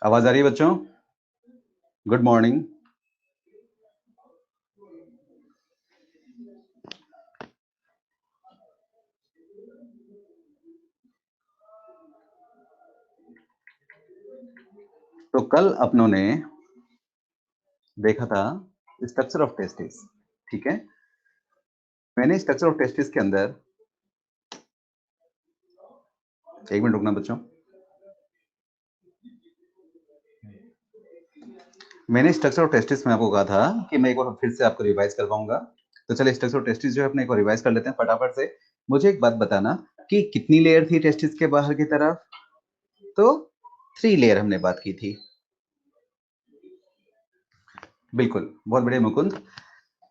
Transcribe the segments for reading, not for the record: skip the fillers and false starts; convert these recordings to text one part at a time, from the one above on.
आवाज आ रही है बच्चों? Good morning. तो कल अपनों ने देखा था स्ट्रक्चर ऑफ टेस्टिस, ठीक है। मैंने स्ट्रक्चर ऑफ टेस्टिस के अंदर, एक मिनट रुकना बच्चों, मैंने स्ट्रक्चर ऑफ टेस्टिस में आपको कहा था कि मैं एक बार फिर से आपको रिवाइज करवाऊंगा। तो चलिए स्ट्रक्चर ऑफ टेस्टिस जो है अपने एक बार रिवाइज कर लेते हैं फटाफट से। मुझे एक बात बताना कि कितनी लेयर थी टेस्टिस के बाहर की तरफ? तो 3 लेयर हमने बात की थी। बिल्कुल, बहुत बढ़िया मुकुंद।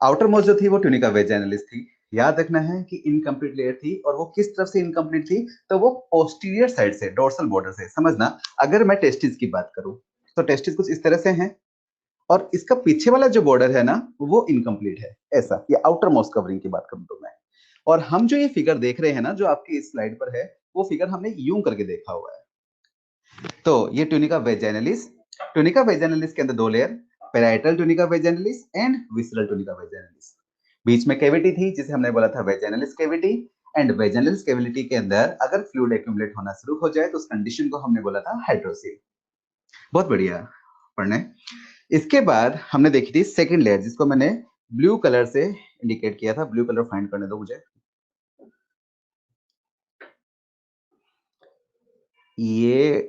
आउटर मोस्ट जो थी वो ट्यूनिका वेजाइनलिस थी। याद रखना है कि इनकम्प्लीट लेयर थी, और वो किस तरफ से इनकम्प्लीट थी? तो वो पोस्टीरियर साइड से, डोर्सल बॉर्डर से। समझना, अगर मैं टेस्टिस की बात करूं तो टेस्टिस कुछ इस तरह से है, और इसका पीछे वाला जो बॉर्डर है ना वो इनकम्प्लीट है, ऐसा। ये आउटर मोस्ट कवरिंग की बात करूं तो मैं, और हम जो ये फिगर देख रहे हैं ना, जो आपकी इस स्लाइड पर है, वो फिगर हमने यूं करके देखा हुआ है। तो ये ट्यूनिका वेजाइनलिस, ट्यूनिका वेजाइनलिस के अंदर 2 layer, parietal tunica vaginalis and visceral tunica vaginalis. बीच में कैविटी थी जिसे हमने बोला था vaginalis cavity. And vaginalis cavity के अंदर अगर फ्लूइड एक्यूमुलेट होना शुरू हो जाए तो उस कंडीशन को हमने बोला था हाइड्रोसिल। बहुत बढ़िया पढ़ने। इसके बाद हमने देखी थी सेकंड लेयर, जिसको मैंने ब्लू कलर से इंडिकेट किया था। ब्लू कलर फाइंड करने दो मुझे। ये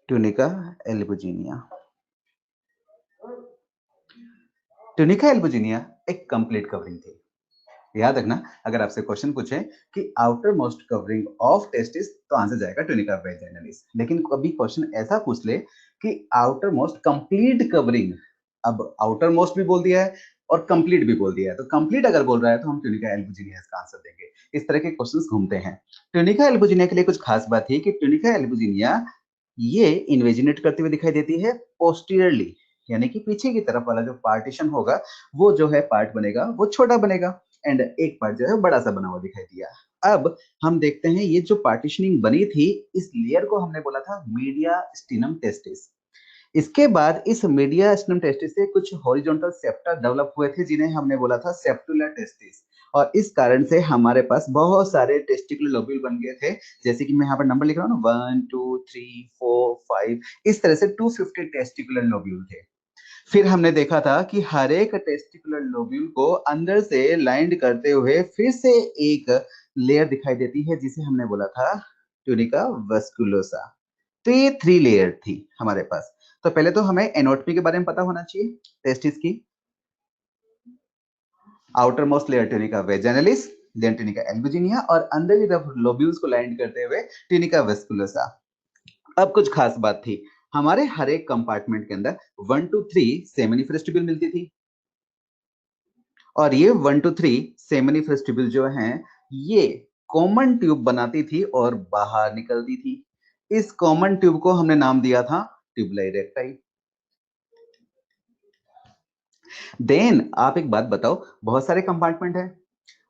ट्यूनिका एल्बुजिनिया। ट्यूनिका एल्बुजिनिया एक कंप्लीट कवरिंग थी। याद रखना, अगर आपसे क्वेश्चन पूछे कि outer most covering of testis, तो आंसर जाएगा ट्यूनिका वेजाइनलिस। लेकिन कभी क्वेश्चन ऐसा पूछ ले कि आउटर मोस्ट कंप्लीट कवरिंग, अब आउटर मोस्ट भी बोल दिया है और कंप्लीट भी बोल दिया है, तो कंप्लीट अगर बोल रहा है तो हम ट्यूनिका एल्बुजिनिया इसका आंसर देंगे। इस तरह के क्वेश्चंस घूमते हैं। ट्यूनिका एल्बुजिनिया के लिए कुछ खास बात है कि ट्यूनिका एल्बुजिनिया ये इन्वेजिनेट करती हुई दिखाई देती है पोस्टीरियरली, यानी कि पीछे की तरफ वाला जो पार्टीशन होगा, वो जो है पार्ट बनेगा वो छोटा बनेगा, एंड एक पार्ट जो है बड़ा सा बना हुआ दिखाई दिया। अब हम देखते हैं ये जो पार्टीशनिंग बनी थी, इस लेयर को हमने बोला था मीडिया स्टिनम टेस्टिस। इसके बाद इस मीडिया स्टिनम टेस्टिस से कुछ हॉरिजॉन्टल सेप्टा डेवलप हुए थे जिन्हें हमने बोला था सेप्टुलर टेस्टिस, और इस कारण से हमारे पास बहुत सारे टेस्टिकुलर लोब्यूल बन गए थे। जैसे कि मैं यहाँ पर नंबर लिख रहा हूँ ना, 1 2 3 4 5, इस तरह से 250 टेस्टिकुलर लोब्यूल थे। फिर हमने देखा था कि हर एक टेस्टिकुलर लोब्यूल को अंदर से लाइंड करते हुए फिर से एक लेयर दिखाई देती है जिसे हमने बोला था ट्यूनिका वेस्कुलोसा। तो ये 3 लेयर थी हमारे पास। तो पहले तो हमें एनोटमी के बारे में पता होना चाहिए टेस्टिस की। Outermost layer tunica vaginalis, then tunica albuginea, और अंदर की तरफ लोब्यूल्स को लाइंड करते हुए ट्यूनिका वेस्कुलोसा। अब कुछ खास बात थी, हमारे हर एक कंपार्टमेंट के अंदर 1 to 3 सेमिनिफ्रेस्टिब्यूल मिलती थी, और ये 1 to 3 सेमिनिफ्रेस्टिब्यूल जो हैं, ये कॉमन ट्यूब बनाती थी और बाहर निकलती थी। इस कॉमन ट्यूब को हमने नाम दिया था ट्यूबुलाई रेक्टाई। देन आप एक बात बताओ, बहुत सारे कंपार्टमेंट है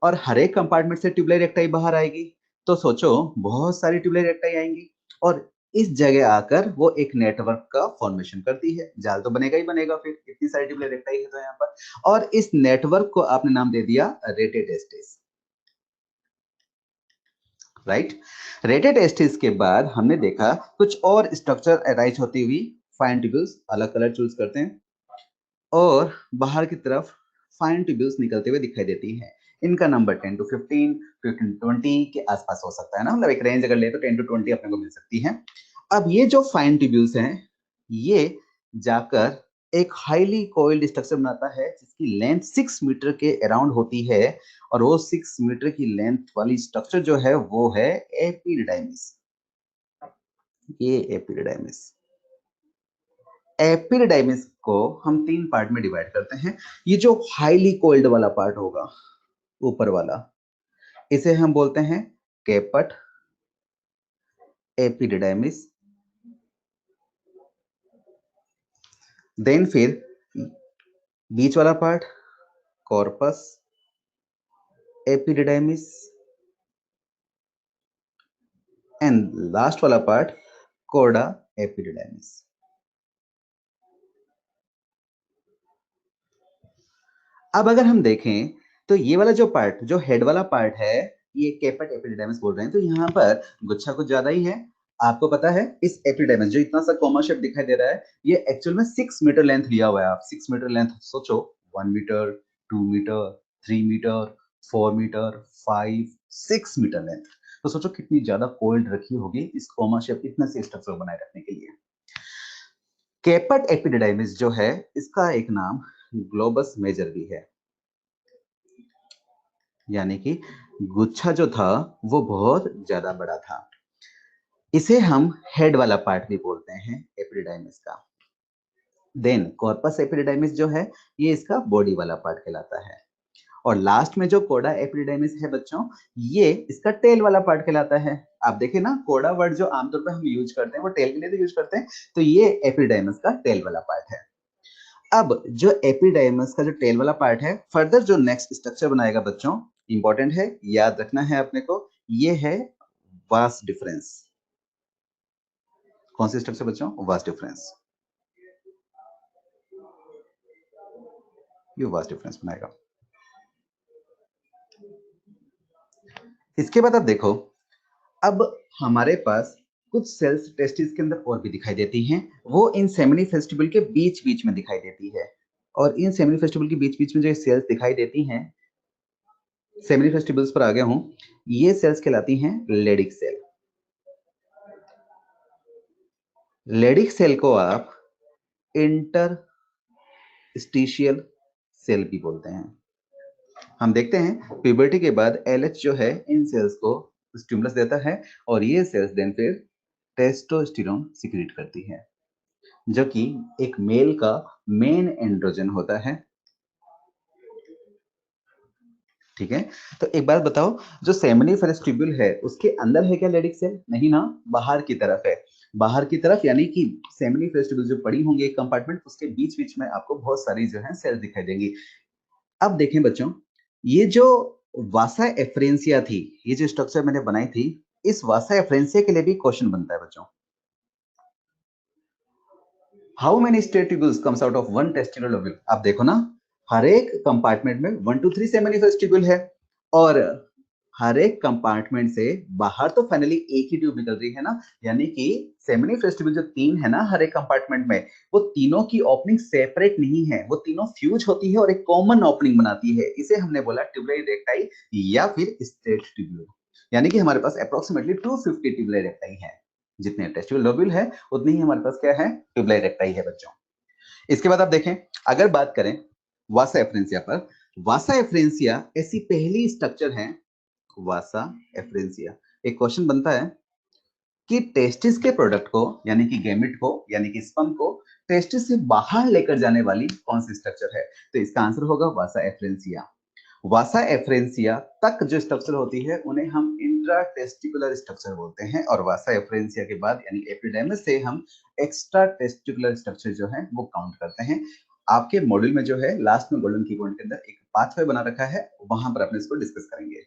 और हर एक कंपार्टमेंट से ट्यूबुलाई रेक्टाई बाहर आएगी, तो सोचो बहुत सारी ट्यूबुलाई रेक्टाई आएंगी, और इस जगह आकर वो एक नेटवर्क का फॉर्मेशन करती है। जाल तो बनेगा ही बनेगा, फिर इतनी सारी ट्यूबुलाई रेक्टाई है तो यहाँ पर, और इस नेटवर्क को आपने नाम दे दिया रेटेड एस्टिस। राइट। रेटेड एस्टिस के बाद हमने देखा कुछ और स्ट्रक्चर अराइज होती हुई। फाइन ट्यूब्यूल्स, अलग कलर चूज करते हैं, और बाहर की तरफ फाइन ट्यूब्यूल्स निकलते हुए दिखाई देती हैं। इनका नंबर 10 to 15, 15 to 20 के आसपास हो सकता है ना, मतलब एक रेंज अगर ले तो 10 to 20 अपने को मिल सकती है। अब ये जो फाइन ट्यूब्यूल्स हैं, ये जाकर एक हाईली कोइल्ड स्ट्रक्चर बनाता है जिसकी लेंथ 6 मीटर के अराउंड होती है, और वो 6 मीटर की लेंथ वाली स्ट्रक्चर जो है वो है एपिडिडाइमिस। ये एपिडिडाइमिस, एपिडिडाइमिस को हम 3 पार्ट में डिवाइड करते हैं। ये जो हाईली कोल्ड वाला पार्ट होगा, ऊपर वाला, इसे हम बोलते हैं केपट एपिडिडाइमिस। देन फिर बीच वाला part corpus epididymis, and last वाला पार्ट कोडा एपिडिडाइमिस। अब अगर हम देखें तो ये वाला जो पार्ट, जो हेड वाला पार्ट है, ये कैपेट एपिडिडाइमिस बोल रहे हैं, तो यहाँ पर गुच्छा कुछ ज्यादा ही है। आपको पता है इस एपिडिडाइमिस जो इतना सा कॉमा शेप दिखाई दे रहा है, ये एक्चुअल में 6 मीटर लेंथ लिया हुआ है। आप 6 मीटर लेंथ सोचो, 1 metre, 2 metre, 3 metre, 4 metre, 5, 6 metre length. तो सोचो कितनी ज्यादा कोल्ड रखी होगी इस कॉमा शेप इतना से स्ट्रक्चर बनाए रखने के लिए। कैपेट एपिडिडाइमिस जो है, इसका एक नाम ग्लोबस मेजर भी है, यानी कि गुच्छा जो था वो बहुत ज्यादा बड़ा था। इसे हम हेड वाला पार्ट भी बोलते हैं एपिडिडाइमिस का। देन कॉर्पस एपिडिडाइमिस जो है, ये इसका बॉडी वाला पार्ट कहलाता है। और लास्ट में जो कोडा एपिडिडाइमिस है बच्चों, ये इसका टेल वाला पार्ट कहलाता है। आप देखिए ना, कोडा वर्ड जो आमतौर पर हम यूज करते हैं वो टेल के लिए तो यूज करते हैं, तो ये एपिडिडाइमिस का टेल वाला पार्ट है। अब जो एपिडाइमिस का जो टेल वाला पार्ट है, फर्दर जो नेक्स्ट स्ट्रक्चर बनाएगा बच्चों, इंपॉर्टेंट है, याद रखना है अपने को, ये है वास डिफरेंस। कौन सी स्ट्रक्चर बच्चों? Vas deferens. ये वास डिफरेंस बनाएगा। इसके बाद आप देखो, अब हमारे पास कुछ सेल्स टेस्टिस के अंदर और भी दिखाई देती हैं, वो इन सेमिनी फेस्टिबल के बीच बीच में दिखाई देती है। और इन सेमिनी फेस्टिबल के बीच बीच में जो सेल्स दिखाई देती हैं, सेमिनी फेस्टिबल्स पर आ गया हूं, ये सेल्स कहलाती हैं लेडिक सेल। लेडिक सेल को आप इंटरस्टिशियल सेल भी बोलते हैं। हम देखते हैं प्यूबर्टी के बाद एलएच जो है इन सेल्स को स्टिमुलस देता है, और ये सेल्स देन फिर टेस्टोस्टेरोन सिक्रीट करती है, जो कि एक मेल का मेन एंड्रोजन होता है। ठीक है, तो एक बात बताओ, जो सेमिनिफेरस ट्यूब्यूल है उसके अंदर है क्या लेडिक सेल? नहीं ना, बाहर की तरफ है। बाहर की तरफ, यानी कि सेमिनिफेरस ट्यूब्यूल जो पड़ी होंगी एक कंपार्टमेंट, उसके बीच बीच में आपको बहुत सारी जो है सेल्स दिखाई देंगी। अब देखें बच्चों, ये जो वासा एफ्रेंसिया थी, ये जो स्ट्रक्चर मैंने बनाई थी, इस वासा एफ्रेंसिया के लिए भी क्वेश्चन बनता है बच्चों। How many state tubules comes out of one testicular lobule? आप देखो ना, हर एक कंपार्टमेंट में 1 to 3 सेमिनिफेरस ट्यूब्यूल है, और हर एक कंपार्टमेंट से बाहर तो फाइनली एक ही ट्यूब निकल रही है ना, यानी कि सेमिनिफेरस ट्यूब्यूल जो 3 है ना हर एक कंपार्टमेंट में, वो तीनों की ओपनिंग सेपरेट नहीं है, वो तीनों फ्यूज होती है और एक कॉमन ओपनिंग बनाती है। इसे हमने बोला ट्यूबुलर रेक्टाई या फिर स्टेट ट्यूब्यूल। यानी कि हमारे पास अप्रोक्सीमेटली 250 ट्यूबुलर रेक्टाई है। जितने टेस्टिकुलर लोब्यूल है उतनी ही हमारे पास क्या है? ट्यूबुलर रेक्टाई है बच्चों। इसके बाद आप देखें, अगर बात करें वासा एफ्रेंसिया पर, वासा एफ्रेंसिया ऐसी पहली स्ट्रक्चर है, वासा एफ्रेंसिया। एक क्वेश्चन बनता है कि टेस्टिस के प्रोडक्ट को, यानी कि गैमेट को, यानी कि स्पर्म को टेस्टिस से बाहर लेकर जाने वाली कौन सी स्ट्रक्चर है? तो इसका आंसर होगा वासा एफ्रेंसिया। वासा एफ्रेंसिया तक जो स्ट्रक्चर होती है उन्हें हम इंट्रा टेस्टिकुलर स्ट्रक्चर बोलते हैं, और वासा एफ्रेंसिया के बाद यानी एपिडेमिस से हम एक्स्ट्रा टेस्टिकुलर स्ट्रक्चर जो है वो काउंट करते हैं। आपके मॉड्यूल में जो है लास्ट में गोल्डन की पॉइंट के अंदर एक पाथवे बना रखा है, वहां पर अपने इसको डिस्कस करेंगे।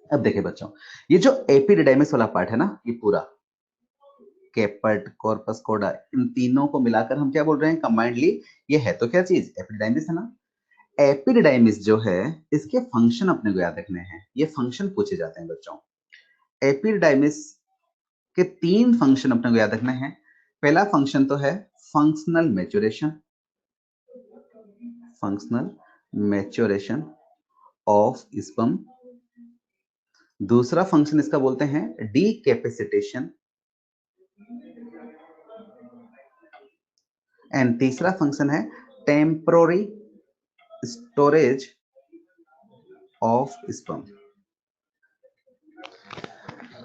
अब देखिए बच्चों, ये जो एपिडिडाइमिस वाला पार्ट है ना, ये पूरा कैपट कॉर्पस कोडा, इन तीनों को मिलाकर हम क्या बोल रहे हैं कंबाइंडली? ये है तो क्या चीज? एपिडिडाइमिस है ना। एपिडिडाइमिस जो है, इसके फंक्शन अपने को याद रखने हैं, ये फंक्शन पूछे जाते हैं बच्चों। एपिडिडाइमिस के 3 फंक्शन अपने को याद रखने हैं। पहला फंक्शन तो है functional maturation, functional maturation of sperm. दूसरा फंक्शन इसका बोलते हैं डीकैपेसिटेशन, एंड तीसरा फंक्शन है टेम्पोररी स्टोरेज ऑफ स्पर्म।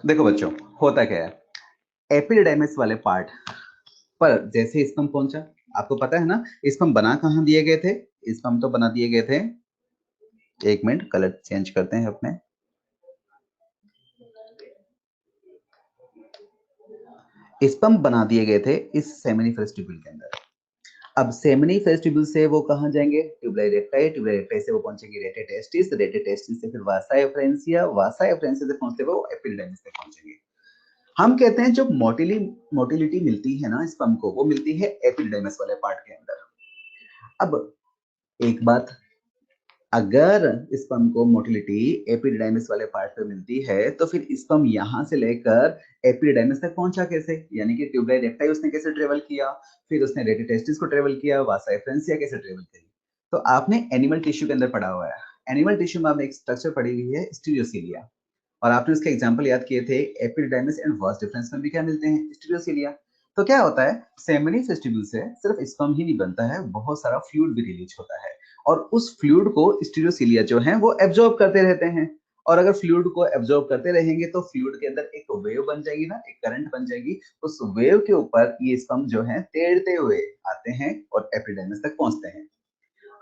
देखो बच्चों, होता क्या है, एपिडिडाइमिस वाले पार्ट पर जैसे स्पर्म पहुंचा, आपको पता है ना स्पर्म बना कहां दिए गए थे? स्पर्म तो बना दिए गए थे, एक मिनट कलर चेंज करते हैं अपने, स्पर्म बना दिए गए थे इस सेमिनिफेरस ट्यूब्यूल के अंदर। अब सेमिनिफेरस ट्यूब्यूल से वो कहां जाएंगे? ट्यूबुलर रेक्टाई, ट्यूबुलर रेक्टाई से वो पहुंचेंगे रेटे टेस्टिस, रेटे टेस्टिस से फिर वासा एफ्रेंसिया, वासा एफ्रेंसिया से पहुंचते वो एपिडिडाइमिस तक पहुंचेंगे। हम कहते हैं जो मोटिलिटी मिलती है ना स्पर्म को, वो मिलती है एपिडिडाइमिस वाले पार्ट के अंदर। अब एक बात अगर स्पर्म को मोटिलिटी एपिडिडाइमिस वाले पार्ट पे मिलती है तो फिर स्पर्म यहाँ से लेकर एपिडिडाइमिस तक पहुंचा कैसे, यानी कि ट्यूबुलाई रेक्टाई उसने कैसे ट्रेवल किया, फिर उसने रेडी टेस्टिस को ट्रेवल किया, वासा एफरेंसिया कैसे ट्रेवल करी। तो आपने एनिमल टिश्यू के अंदर पढ़ा हुआ है, एनिमल टिश्यू में आपने एक स्ट्रक्चर पढ़ी हुई है स्टीरियोसीलिया, और आपने उसके एग्जाम्पल याद किए थे एपिडिडाइमिस एंड वास डिफरेंस में भी क्या मिलते हैं, स्टीरियोसीलिया। तो क्या होता है, सेमिनिस वेस्टिब्यूल से सिर्फ स्पर्म ही नहीं बनता है, बहुत सारा फ्लूइड भी रिलीज होता है, और उस फ्लूइड को स्टीरियोसीलिया जो है वो एब्जॉर्ब करते रहते हैं। और अगर फ्लूइड को एब्जॉर्ब करते रहेंगे तो फ्लूइड के अंदर एक वेव बन जाएगी ना, एक करंट बन जाएगी, उस वेव के ऊपर ये स्पर्म जो है तैरते हुए आते हैं और एपिडाइमिस तक पहुंचते हैं।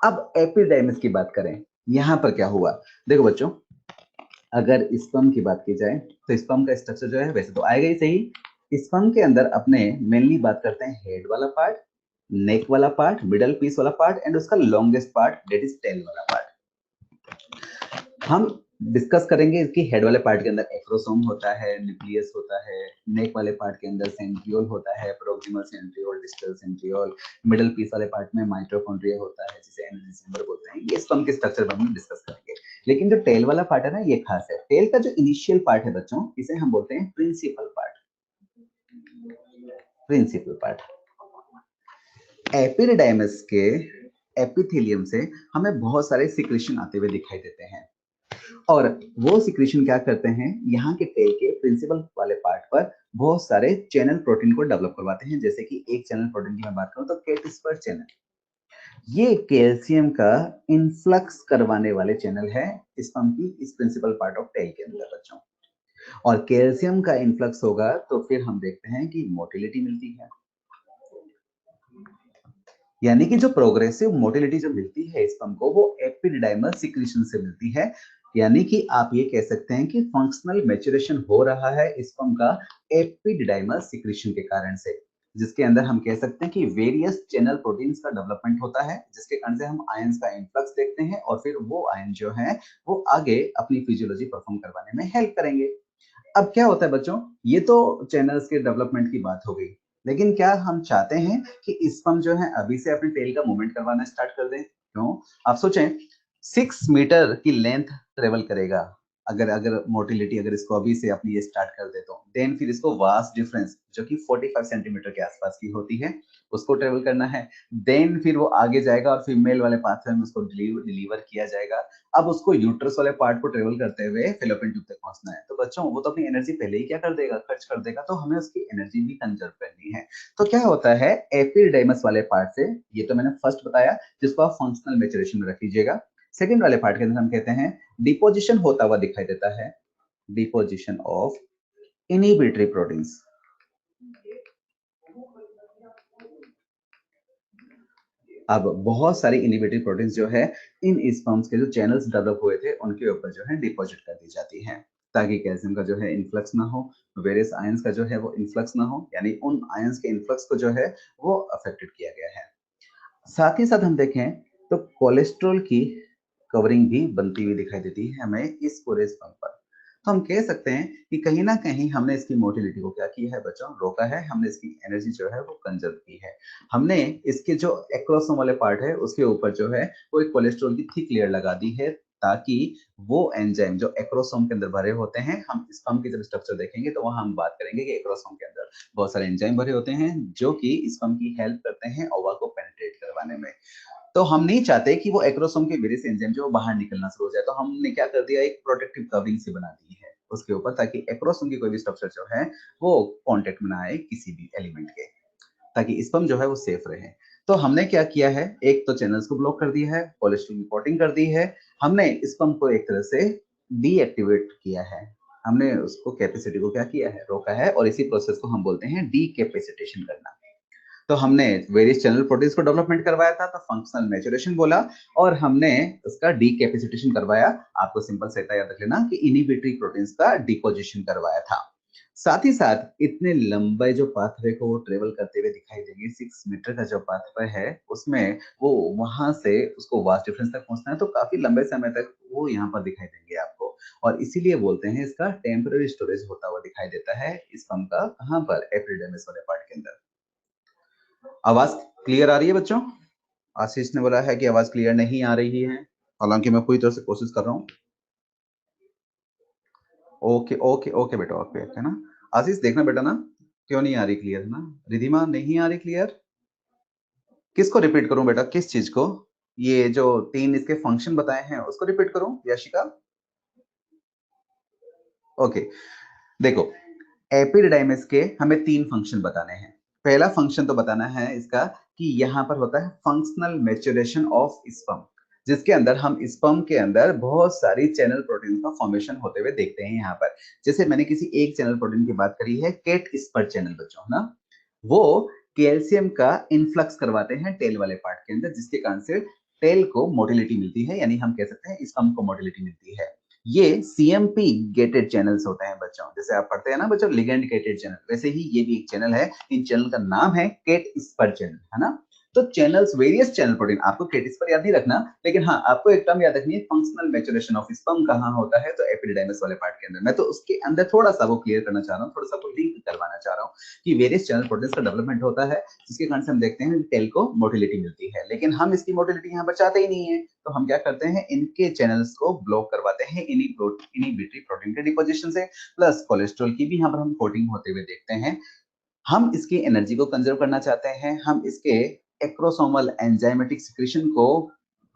अब एपिडाइमिस की बात करें, यहाँ पर क्या हुआ, देखो बच्चों, अगर स्पर्म की बात की जाए तो स्पर्म का स्ट्रक्चर जो है वैसे तो आएगा ही सही। स्पर्म के अंदर अपने मेनली बात करते हैं हेड वाला पार्ट, नेक वाला पार्ट, मिडल पीस वाला पार्ट एंड उसका longest part that is tail वाला पार्ट। हम डिस्कस करेंगे इसकी हेड वाले पार्ट के अंदर एक्रोसोम होता है, न्यूक्लियस होता है, नेक वाले पार्ट के अंदर सेंट्रियोल होता है, proximal centriole, distal centriole, middle piece वाले पार्ट में माइटोकॉन्ड्रिया होता है जिसे एनर्जी चेंबर बोलते हैं। ये स्पर्म के स्ट्रक्चर पर हम डिस्कस करेंगे, लेकिन जो टेल वाला पार्ट है ना, ये खास है। टेल का जो इनिशियल पार्ट है बच्चों, इसे हम बोलते हैं principal part. Principal part epididymis के एपिथेलियम से हमें बहुत सारे सिक्रेशन आते हुए दिखाई देते हैं, और वो सिक्रेशन क्या करते हैं, यहाँ के टेल के प्रिंसिपल वाले पार्ट पर बहुत सारे चैनल प्रोटीन को डेवलप करवाते हैं। जैसे कि एक चैनल प्रोटीन की मैं बात करूं तो केटिस्पर चैनल, ये कैल्शियम का इनफ्लक्स करवाने वाले चैनल है स्पर्म की इस प्रिंसिपल पार्ट ऑफ टेल के अंदर बच्चों। और कैल्शियम का इनफ्लक्स होगा तो फिर हम देखते हैं कि मोटिलिटी मिलती है, यानी कि जो प्रोग्रेसिव मोटिलिटी जो मिलती है स्पर्म को वो एपिडिडाइमस सिक्रीशन से मिलती है। यानी कि आप ये कह सकते हैं कि फंक्शनल मैच्योरेशन हो रहा है स्पर्म का एपिडिडाइमस सिक्रीशन के कारण से, जिसके अंदर हम कह सकते हैं कि वेरियस चैनल प्रोटीन्स का डेवलपमेंट होता है, जिसके कारण से हम आयंस का इनफ्लक्स देखते हैं, और फिर वो आयन जो है वो आगे अपनी फिजियोलॉजी परफॉर्म करवाने में हेल्प करेंगे। अब क्या होता है बच्चों, ये तो चैनल्स के डेवलपमेंट की बात हो गई, लेकिन क्या हम चाहते हैं कि स्पर्म जो है अभी से अपने टेल का मूवमेंट करवाना स्टार्ट कर दें? क्यों? आप सोचें, 6 मीटर की लेंथ ट्रेवल करेगा, अगर अगर मोटिलिटी अगर इसको अभी से अपनी ये स्टार्ट कर दे तो देन फिर इसको वास्ट डिफरेंस जो कि 45 सेंटीमीटर के आसपास की होती है उसको ट्रेवल करना है। देन फिर वो आगे जाएगा और फीमेल वाले पाथवे में उसको डिलीवर किया जाएगा। अब उसको यूट्रस वाले पार्ट को ट्रेवल करते हुए फेलोपियन ट्यूब तक पहुंचना है। तो बच्चों वो तो अपनी एनर्जी पहले ही क्या कर देगा, खर्च कर देगा, तो हमें उसकी एनर्जी भी कंजर्व करनी है। तो क्या होता है एपिडाइमस वाले पार्ट से, ये तो मैंने फर्स्ट बताया जिसको आप फंक्शनल मैच्योरेशन में रख लीजिएगा। सेकंड वाले पार्ट के अंदर हम कहते हैं डिपोजिशन होता हुआ दिखाई देता है, डिपोजिशन ऑफ इनहिबिटरी प्रोटीन्स। अब बहुत सारी इनहिबिटरी प्रोटीन्स जो है इन स्पर्म्स के जो चैनल्स डेवलप हुए थे उनके ऊपर जो है डिपॉजिट कर दी जाती है, ताकि कैल्शियम का जो है इन्फ्लक्स ना हो, वेरियस आयंस का जो है वो इन्फ्लक्स ना हो, यानी उन आयंस के इन्फ्लक्स को जो है वो अफेक्टेड किया गया है। साथ ही साथ हम देखें तो कोलेस्ट्रॉल की कवरिंग भी बनती हुई दिखाई देती है हमें इस पूरे स्पर्म पर। तो हम कह सकते हैं कि कहीं ना कहीं हमने इसकी मोटिलिटी को क्या किया है बच्चों, रोका है, हमने इसकी एनर्जी जो है वो कंजर्व की है। हमने इसके जो एक्रोसोम वाले पार्ट है उसके ऊपर जो है वो एक कोलेस्ट्रॉल की थिक लेयर लगा दी है, ताकि वो एंजाइम जो एक्रोसोम के अंदर भरे होते हैं, हम स्पर्म की जब स्ट्रक्चर देखेंगे तो वहां हम बात करेंगे कि एक्रोसोम के अंदर बहुत सारे एंजाइम भरे होते हैं जो कि स्पर्म की हेल्प करते हैं ओवा को पेनिट्रेट करवाने में। तो हम नहीं चाहते कि वो एक्रोसोम के वेरियस एंजाइम जो बाहर निकलना शुरू हो जाए, तो हमने क्या कर दिया, एक प्रोटेक्टिव कवरिंग सी बना दी है उसके ऊपर, ताकि एक्रोसोम की कोई भी स्ट्रक्चर जो है वो कांटेक्ट में ना आए किसी भी एलिमेंट के, ताकि स्पर्म जो है वो सेफ रहे। तो हमने क्या किया है, एक तो चैनल्स को ब्लॉक कर दिया है, कोलेस्ट्रॉल की कोटिंग कर दी है, हमने स्पर्म को एक तरह से डीएक्टिवेट किया है, हमने उसको कैपेसिटी को क्या किया है, रोका है, और इसी प्रोसेस को हम बोलते हैं डीकैपेसिटेशन करना। तो हमने वेरियस चैनल प्रोटीन्स को डेवलपमेंट करवाया था तो फंक्शनल मैच्योरेशन बोला, और हमने उसका डीकैपेसिटेशन करवाया, आपको सिंपल से याद रख लेना कि इनहिबिटरी प्रोटीन्स का डिपोजिशन करवाया था। साथ ही साथ इतने लंबे जो पाथवे को वो ट्रेवल करते हुए दिखाई देंगे, 6 मीटर का जो पाथवे है उसमें वो वहां से उसको वास्ट डिफरेंस तक पहुंचना है, तो काफी लंबे समय तक वो यहाँ पर दिखाई देंगे आपको, और इसीलिए बोलते हैं इसका टेम्पररी स्टोरेज होता हुआ दिखाई देता है स्पर्म का, कहां पर, एपिडर्मिस वाले पार्ट के अंदर। आवाज क्लियर आ रही है बच्चों? आशीष ने बोला है कि आवाज क्लियर नहीं आ रही है। हालांकि मैं पूरी तरह से कोशिश कर रहा हूँ। ओके ओके ओके बेटा, ओके ओके ना। आशीष देखना बेटा ना, क्यों नहीं आ रही क्लियर है ना। रिधिमा नहीं आ रही क्लियर। किसको रिपीट करूं बेटा, किस चीज को? ये जो 3 इसके फंक्शन बताए हैं उसको रिपीट करूं यशिका? ओके, देखो एपिडिडाइमिस के हमें 3 फंक्शन बताने हैं। पहला फंक्शन तो बताना है इसका कि यहाँ पर होता है फंक्शनल मैच्योरेशन ऑफ स्पर्म, जिसके अंदर हम स्पर्म के अंदर बहुत सारी चैनल प्रोटीन का फॉर्मेशन होते हुए देखते हैं यहाँ पर। जैसे मैंने किसी एक चैनल प्रोटीन की बात करी है, केट स्पर चैनल बच्चों, है ना। वो कैल्शियम का इन्फ्लक्स करवाते हैं टेल वाले पार्ट के अंदर, जिसके कारण से टेल को मोटिलिटी मिलती है, यानी हम कह सकते हैं स्पर्म को मोटिलिटी मिलती है। ये सीएमपी गेटेड चैनल्स होते हैं बच्चों, जैसे आप पढ़ते हैं ना बच्चों लिगेंड गेटेड चैनल, वैसे ही ये भी एक चैनल है। इन चैनल का नाम है केट स्पर चैनल, है ना। तो चैनल्स, वेरियस चैनल प्रोटीन, आपको केट स्पर याद नहीं रखना, लेकिन हाँ आपको एक टर्म याद रखनी है, फंक्शनल मैच्योरेशन ऑफ स्पर्म कहाँ होता है, तो एपिडिडाइमिस वाले पार्ट के अंदर। मैं तो उसके अंदर थोड़ा सा वो क्लियर करना चाह रहा हूँ, थोड़ा सा वो लिंक करवाना चाह रहा हूँ कि वेरियस चैनल प्रोटीन का डेवलपमेंट होता है, जिसके कारण से हम देखते हैं टेल को मोटिलिटी मिलती है। लेकिन हम इसकी मोटिलिटी यहाँ पर चाहते ही नहीं है, तो हम क्या करते हैं, इनके चैनल्स को ब्लॉक करवाते हैं इनिबिटरी प्रोटीन के डिपोजिशन से, प्लस कोलेस्ट्रॉल की भी यहाँ पर हम कोटिंग होते हुए देखते हैं। हम इसकी एनर्जी को कंजर्व करना चाहते हैं, हम इसके एक्रोसोमल एंजाइमेटिक सिक्रीशन को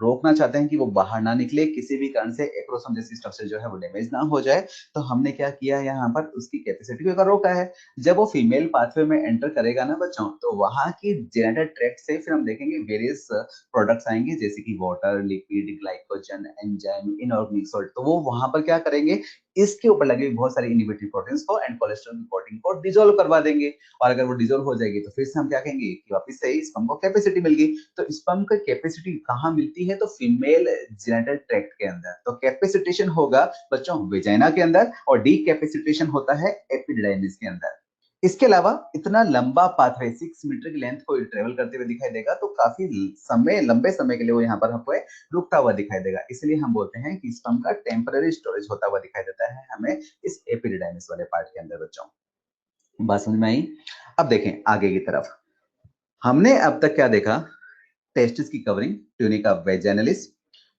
रोकना चाहते हैं कि वो बाहर ना निकले, किसी भी कारण से एक्रोसोम जैसी स्ट्रक्चर जो है वो डैमेज ना हो जाए। तो हमने क्या किया यहाँ पर, उसकी कैपेसिटी को रोका है। जब वो फीमेल पाथवे में एंटर करेगा ना बच्चों, तो वहां की जेनेटर ट्रैक्ट से फिर हम देखेंगे वेरियस प्रोडक्ट्स आएंगे, जैसे कि water, lipid, glycogen, enzyme, inorganic salt. तो वो वहां पर क्या करेंगे, इसके ऊपर लगे बहुत सारी इनिबिटरी प्रोटीन्स को एंड कोलेस्ट्रॉल की कोटिंग को डिसॉल्व करवा देंगे। और अगर वो डिसॉल्व हो जाएगी तो फिर से हम क्या कहेंगे कि वापस से स्पर्म को कैपेसिटी मिल गई। तो स्पर्म की कैपेसिटी कहाँ मिलती है, तो फीमेल जेनिटल ट्रैक्ट के अंदर। तो कैपेसिटेशन होगा बच्चों वेजाइना के अंदर, और डी कैपेसिटेशन होता है एपिडिडाइमिस के अंदर। इसके अलावा इतना लंबा पाथवे 6 मीटर की लेंथ को ट्रेवल करते हुए दिखाई देगा, तो काफी समय, लंबे समय के लिए वो यहाँ पर हमको रुकता हुआ दिखाई देगा। इसलिए हम बोलते हैं कि स्पर्म का टेम्पररी स्टोरेज होता हुआ दिखाई देता है हमें इस एपिडिडाइमिस वाले पार्ट के अंदर बच्चों। बात समझ में आई? अब देखें आगे की तरफ, हमने अब तक क्या देखा, टेस्टिस की covering, tunica vaginalis,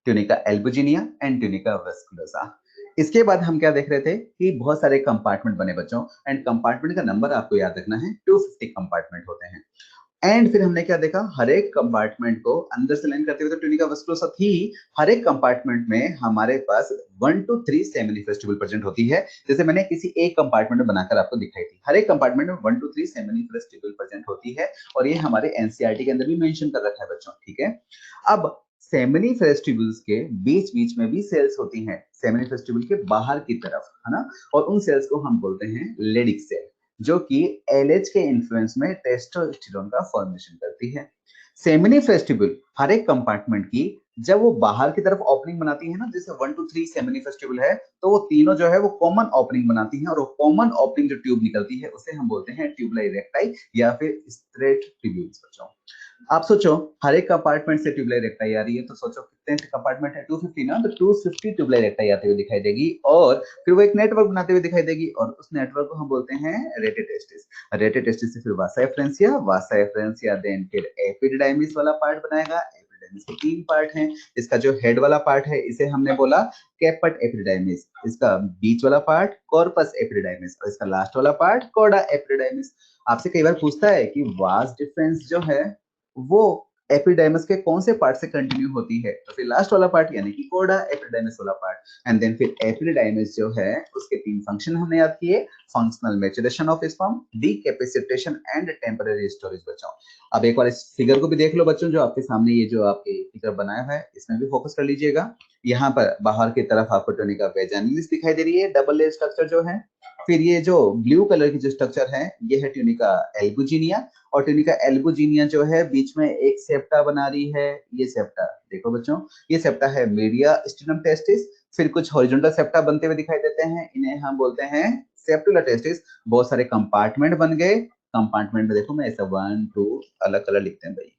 tunica albuginea and tunica vasculosa. इसके बाद हम क्या देख रहे थे कि बहुत सारे कंपार्टमेंट बने बच्चों, एंड कंपार्टमेंट का नंबर आपको याद रखना है, 250 कंपार्टमेंट होते हैं। एंड फिर हमने क्या देखा, हर एक कंपार्टमेंट को अंदर से लाइन करते हुए तो ट्यूनिका वेस्कुलोसा थी, हर एक कंपार्टमेंट में हमारे पास 1 to 3 सेमिनिफेस्टिबल प्रेजेंट होती है, जैसे मैंने किसी एक कंपार्टमेंट में बनाकर आपको दिखाई थी। हर एक कंपार्टमेंट में 1 to 3 सेमिनिफेस्टिबल प्रेजेंट होती है, और ये हमारे एनसीईआरटी के अंदर भी मेंशन कर रखा है बच्चों, ठीक है। अब सेमिनिफेस्टिबल्स के बीच बीच में भी सेल्स होती हैं, सेमिनिफेस्टिबल के बाहर की तरफ, है ना। और उन सेल्स को हम बोलते हैं लेडिक सेल, जो कि एलएच के इन्फ्लुएंस में टेस्टोस्टेरोन का फॉर्मेशन करती है। सेमिनी फेस्टिवल हर एक कंपार्टमेंट की जब वो बाहर की तरफ ओपनिंग बनाती है ना, जैसे 1 to 3 सेमिनी फेस्टिवल है, तो वो तीनों जो है वो कॉमन ओपनिंग बनाती हैं, और वो कॉमन ओपनिंग जो ट्यूब निकलती है उसे हम बोलते हैं ट्यूबुला इरेक्टाई या फिर स्ट्रेट ट्यूब्यूल्स बच्चों। आप सोचो, हर एक कंपार्टमेंट से ट्यूबुला इरेक्टाई आ रही है, तो सोचो कितने कंपार्टमेंट है, 250 ना, तो 250 ट्यूबुला इरेक्टाई आते हुए दिखाई देगी, और फिर वो एक नेटवर्क बनाते हुए दिखाई देगी, और उस नेटवर्क को हम बोलते हैं रेटिटेस्टिस। रेटिटेस्टिस से फिर वासा एफ्रेंसिया, वासा एफ्रेंसिया देन फिर एपिडिडाइमिस वाला पार्ट बनाएगा। एपिडिडाइमिस के 3 पार्ट हैं। इसका जो हेड वाला पार्ट है इसे हमने बोला कैपट एपिडिडाइमिस, इसका बीच वाला पार्ट कॉर्पस एपिडिडाइमिस, और इसका लास्ट वाला पार्ट कॉर्डा एपिडिडाइमिस। आपसे कई बार पूछता है कि वास डिफरेंस जो है वो एपिडाइमस के कौन से पार्ट से कंटिन्यू होती है, तो फिर लास्ट वाला पार्ट यानी कि कोडा एपिडाइमस वाला पार्ट। एंड देन फिर एपिडाइमस जो है उसके 3 फंक्शन हमने याद किए, functional maturation of sperm, decapacitation and temporary storage बच्चों। अब एक बार इस फिगर को भी देख लो बच्चों, जो आपके सामने ये जो आपके फिगर बनाया है इसमें भी फोकस कर लीजिएगा। यहाँ पर बाहर की तरफ आपको ट्यूनिका वेजाइनलिस दिखाई दे रही है, डबल लेयर स्ट्रक्चर जो है। फिर ये जो ब्लू कलर की जो स्ट्रक्चर है ये है ट्यूनिका एल्बुजिनिया, और ट्यूनिका एल्बुजिनिया जो है बीच में एक सेप्टा बना रही है। ये सेप्टा देखो बच्चों, ये सेप्टा है मीडिया स्टिनम टेस्टिस। फिर कुछ हॉरिजॉन्टल सेप्टा बनते हुए दिखाई देते हैं, इन्हें हम बोलते हैं सेप्टुला टेस्टिस। बहुत सारे कंपार्टमेंट बन गए, कंपार्टमेंट में देखो मैं ऐसा 1 2 अलग कलर लिखते हैं भाई।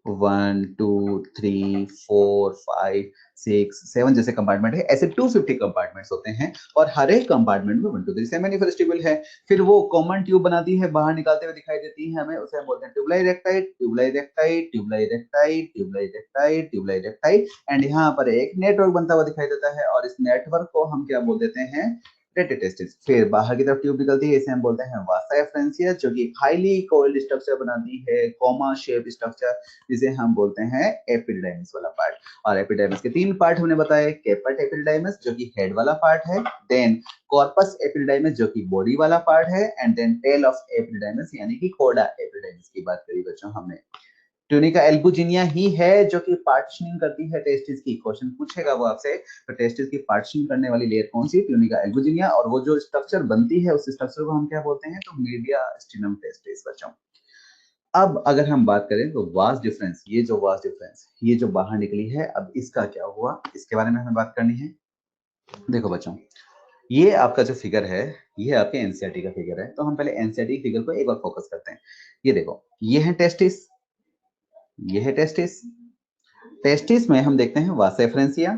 1 2 3 4 5 6 7 जैसे कंपार्टमेंट है, ऐसे 250 कंपार्टमेंट्स होते हैं और हर एक कंपार्टमेंट में 1 2 3 सेमिनिफेस्टिबल है। फिर वो कॉमन ट्यूब बनाती है, बाहर निकालते हुए दिखाई देती है हमें, उसे हम बोलते हैं ट्यूबुलाई रेक्टाइट, ट्यूबुलाई रेक्टाइट, ट्यूबुलाई रेक्टाइट, ट्यूबुलाई रेक्टाइट, ट्यूबुलाई रेक्टाइट एंड यहाँ पर एक नेटवर्क बनता हुआ दिखाई देता है और इस नेटवर्क को हम क्या बोल देते हैं, टेस्टिस। फिर बाहर की तरफ ट्यूब निकलती है, इसे हम बोलते हैं वासा एफ्रेंसिया, जो कि हाईली कोइल्ड स्ट्रक्चर बनाती है, कॉमा शेप स्ट्रक्चर, जिसे हम बोलते हैं एपिडाइमिस वाला पार्ट। और एपिडाइमिस के 3 पार्ट हमने बताए, कैपट एपिडाइमिस जो कि हेड वाला पार्ट है, देन कॉर्पस एपिडाइमिस जो कि बॉडी वाला पार्ट है and then tell of epididymis यानी कि कोडा एपिडाइमिस की बात करी बच्चों हमने। ट्यूनिका एल्बुजिनिया ही है जो कि पार्टीशनिंग करती है टेस्टिस की। क्वेश्चन पूछेगा वो आपसे, तो टेस्टिस की पार्टीशनिंग करने वाली लेयर कौन सी है, ट्यूनिका एल्बुजिनिया, और वो जो स्ट्रक्चर बनती है उस स्ट्रक्चर को हम क्या बोलते हैं, तो मीडिया स्टिनम टेस्टिस बच्चों। अब अगर हम बात करें तो वास्ट डिफरेंस, ये जो वास्ट डिफरेंस ये जो बाहर निकली है, अब इसका क्या हुआ, इसके बारे में हमें बात करनी है। देखो बच्चों, ये आपका जो फिगर है ये आपके एनसीईआरटी का फिगर है, तो हम पहले एनसीईआरटी फिगर को एक बार फोकस करते हैं। ये देखो, ये है टेस्टिस, ये है टेस्टिस। टेस्टिस में हम देखते हैं वासा एफ्रेंसिया,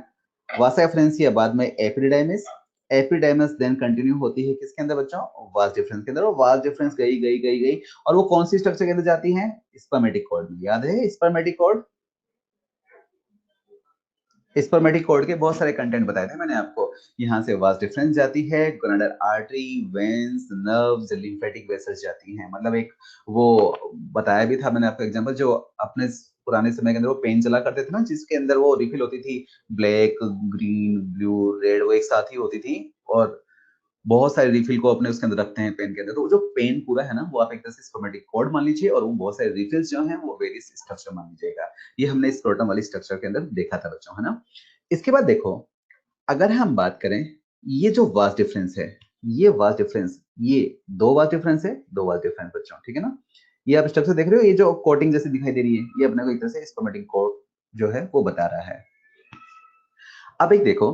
वासा एफ्रेंसिया बाद में एपिडाइमिस, एपिडाइमिस देन कंटिन्यू होती है किसके अंदर बच्चों, वास डिफरेंस के अंदर। और वास डिफरेंस गई गई गई गई और वो कौन सी स्ट्रक्चर के अंदर जाती है, स्पर्मेटिक कॉर्ड में। याद है स्पर्मेटिक कॉर्ड, स्पर्मेटिक कॉर्ड के बहुत सारे कंटेंट बताए थे मैंने आपको। यहाँ से वास डिफरेंस जाती है, gonadal artery, veins, nerves, lymphatic vessels जाती हैं। मतलब एक वो बताया भी था मैंने आपको एग्जांपल, जो अपने पुराने समय के अंदर वो पेन चला करते थे ना, जिसके अंदर वो रिफिल होती थी, ब्लैक, ग्रीन, ब्लू, रेड, वो एक साथ ही होती थी और बहुत सारे रिफिल को अपने उसके अंदर रखते हैं पेन के अंदर। तो जो पेन पूरा है ना, वो आप एक तरह से स्पर्मेटिक कॉर्ड मान लीजिए और वो बहुत सारे रिफिल्स जो हैं वो वेरियस स्ट्रक्चर मान लीजिएगा। ये हमने स्क्रोटम वाली स्ट्रक्चर के अंदर देखा था बच्चों, है ना। इसके बाद देखो, अगर हम बात करें, ये जो वास डिफरेंस है, ये वास डिफरेंस, ये दो वास डिफरेंस है, दो वास डिफरेंस बच्चों, ठीक है ना। ये आप स्ट्रक्चर देख रहे हो, ये जो कोटिंग जैसी दिखाई दे रही है, ये अपने को एक तरह से स्पर्मेटिक कॉर्ड जो है वो बता रहा है। अब एक देखो,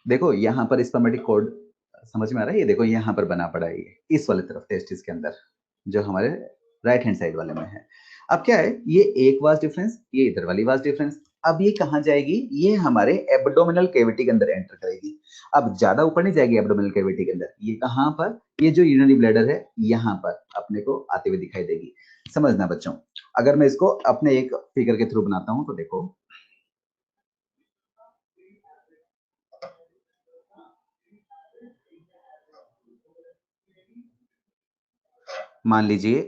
देखो यहाँ पर स्पर्मेटिक कॉर्ड समझ में आ रहा है, ये देखो यहाँ पर बना पड़ा है, ये इस वाले तरफ टेस्टिस के अंदर, जो हमारे राइट हैंड साइड वाले में है। अब क्या है, ये एक वास डिफरेंस, ये इधर वाली वास डिफरेंस। अब ये कहाँ जाएगी, ये हमारे एब्डोमिनल कैविटी के अंदर एंटर करेगी। अब ज्यादा ऊपर नहीं जाएगी एब्डोमिनल कैविटी के अंदर, ये कहाँ पर, ये जो यूरिनरी ब्लैडर है यहाँ पर अपने को आते हुए दिखाई देगी। समझना बच्चों, अगर मैं इसको अपने एक फिगर के थ्रू बनाता हूँ तो देखो, मान लीजिए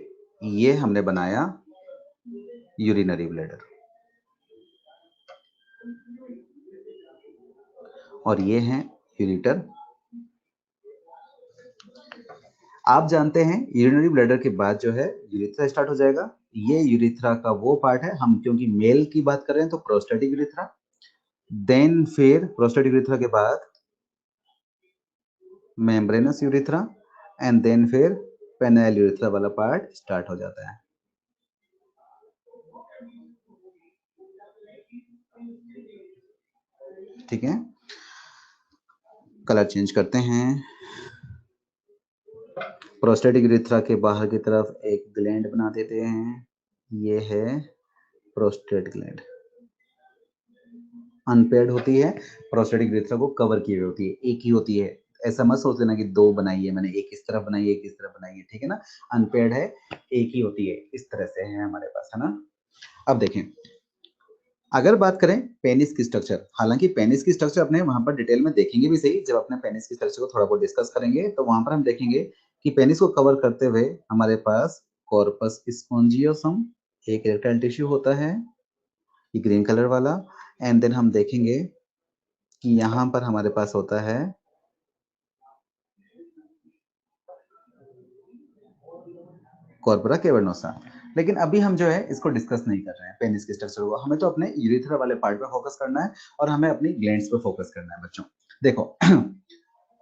ये हमने बनाया यूरिनरी ब्लैडर और ये है यूरिटर। आप जानते हैं यूरिनरी ब्लैडर के बाद जो है यूरिथ्रा स्टार्ट हो जाएगा। ये यूरिथ्रा का वो पार्ट है, हम क्योंकि मेल की बात कर रहे हैं तो प्रोस्टेटिक यूरिथ्रा, देन फिर प्रोस्टेटिक यूरिथ्रा के बाद मेम्ब्रेनस यूरिथ्रा एंड देन फिर पेनाइल यूरिथ्रा वाला पार्ट स्टार्ट हो जाता है। ठीक है, कलर चेंज करते हैं। प्रोस्टेटिक यूरिथ्रा के बाहर की तरफ एक ग्लैंड बना देते हैं, ये है प्रोस्टेट ग्लैंड, अनपेयर्ड होती है, प्रोस्टेटिक यूरिथ्रा को कवर की हुई होती है, एक ही होती है। ऐसा मत सोच लेना कि दो बनाई है मैंने, एक इस तरफ बनाई है, एक इस तरफ बनाई है, ठीक है ना। अनपेयर्ड है, एक ही होती है, इस तरह से है हमारे पास, है ना। अब देखें, अगर बात करें पेनिस की स्ट्रक्चर, हालांकि पेनिस की स्ट्रक्चर अपने वहां पर डिटेल में देखेंगे भी सही, जब अपने पेनिस की स्ट्रक्चर को थोड़ा बहुत डिस्कस करेंगे तो वहां पर हम देखेंगे कि पेनिस को कवर करते हुए हमारे पास कॉर्पस स्पोंजियोसम एक इरेक्टाइल टिश्यू होता है, ये ग्रीन कलर वाला, एंड देन हम देखेंगे कि यहाँ पर हमारे पास होता है कॉर्पोरा कैवर्नोसा। लेकिन अभी हम जो है इसको डिस्कस नहीं कर रहे हैं पेनिस के स्ट्रक्चर को, हमें तो अपने यूरिथ्रा वाले पार्ट पे फोकस करना है और हमें अपनी ग्लैंड्स पे फोकस करना है बच्चों। देखो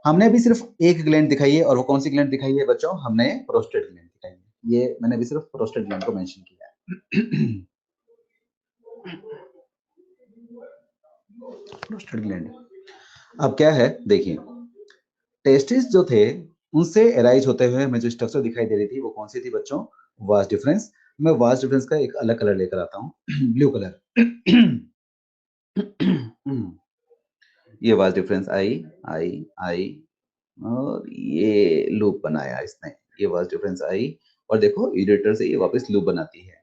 हमने अभी सिर्फ एक ग्लैंड दिखाई है, और वो कौन सी ग्लैंड दिखाई है बच्चों, हमने प्रोस्टेट ग्लैंड दिखाई है। ये मैंने अभी सिर्फ प्रोस्टेट ग्लैंड को मेंशन किया है। प्रोस्टेट ग्लैंड, अब क्या है देखिए, टेस्टिस जो थे उनसे एराइज होते हुए हमें जो स्ट्रक्चर दिखाई दे रही थी वो कौन सी थी बच्चों, वास डिफरेंस। मैं वास्ट डिफरेंस का एक अलग कलर लेकर आता हूँ ब्लू कलर। ये वास्ट डिफरेंस आई आई आई और ये लूप बनाया इसने, ये वास्ट डिफरेंस आई और देखो इरेटर से ये वापस लूप बनाती है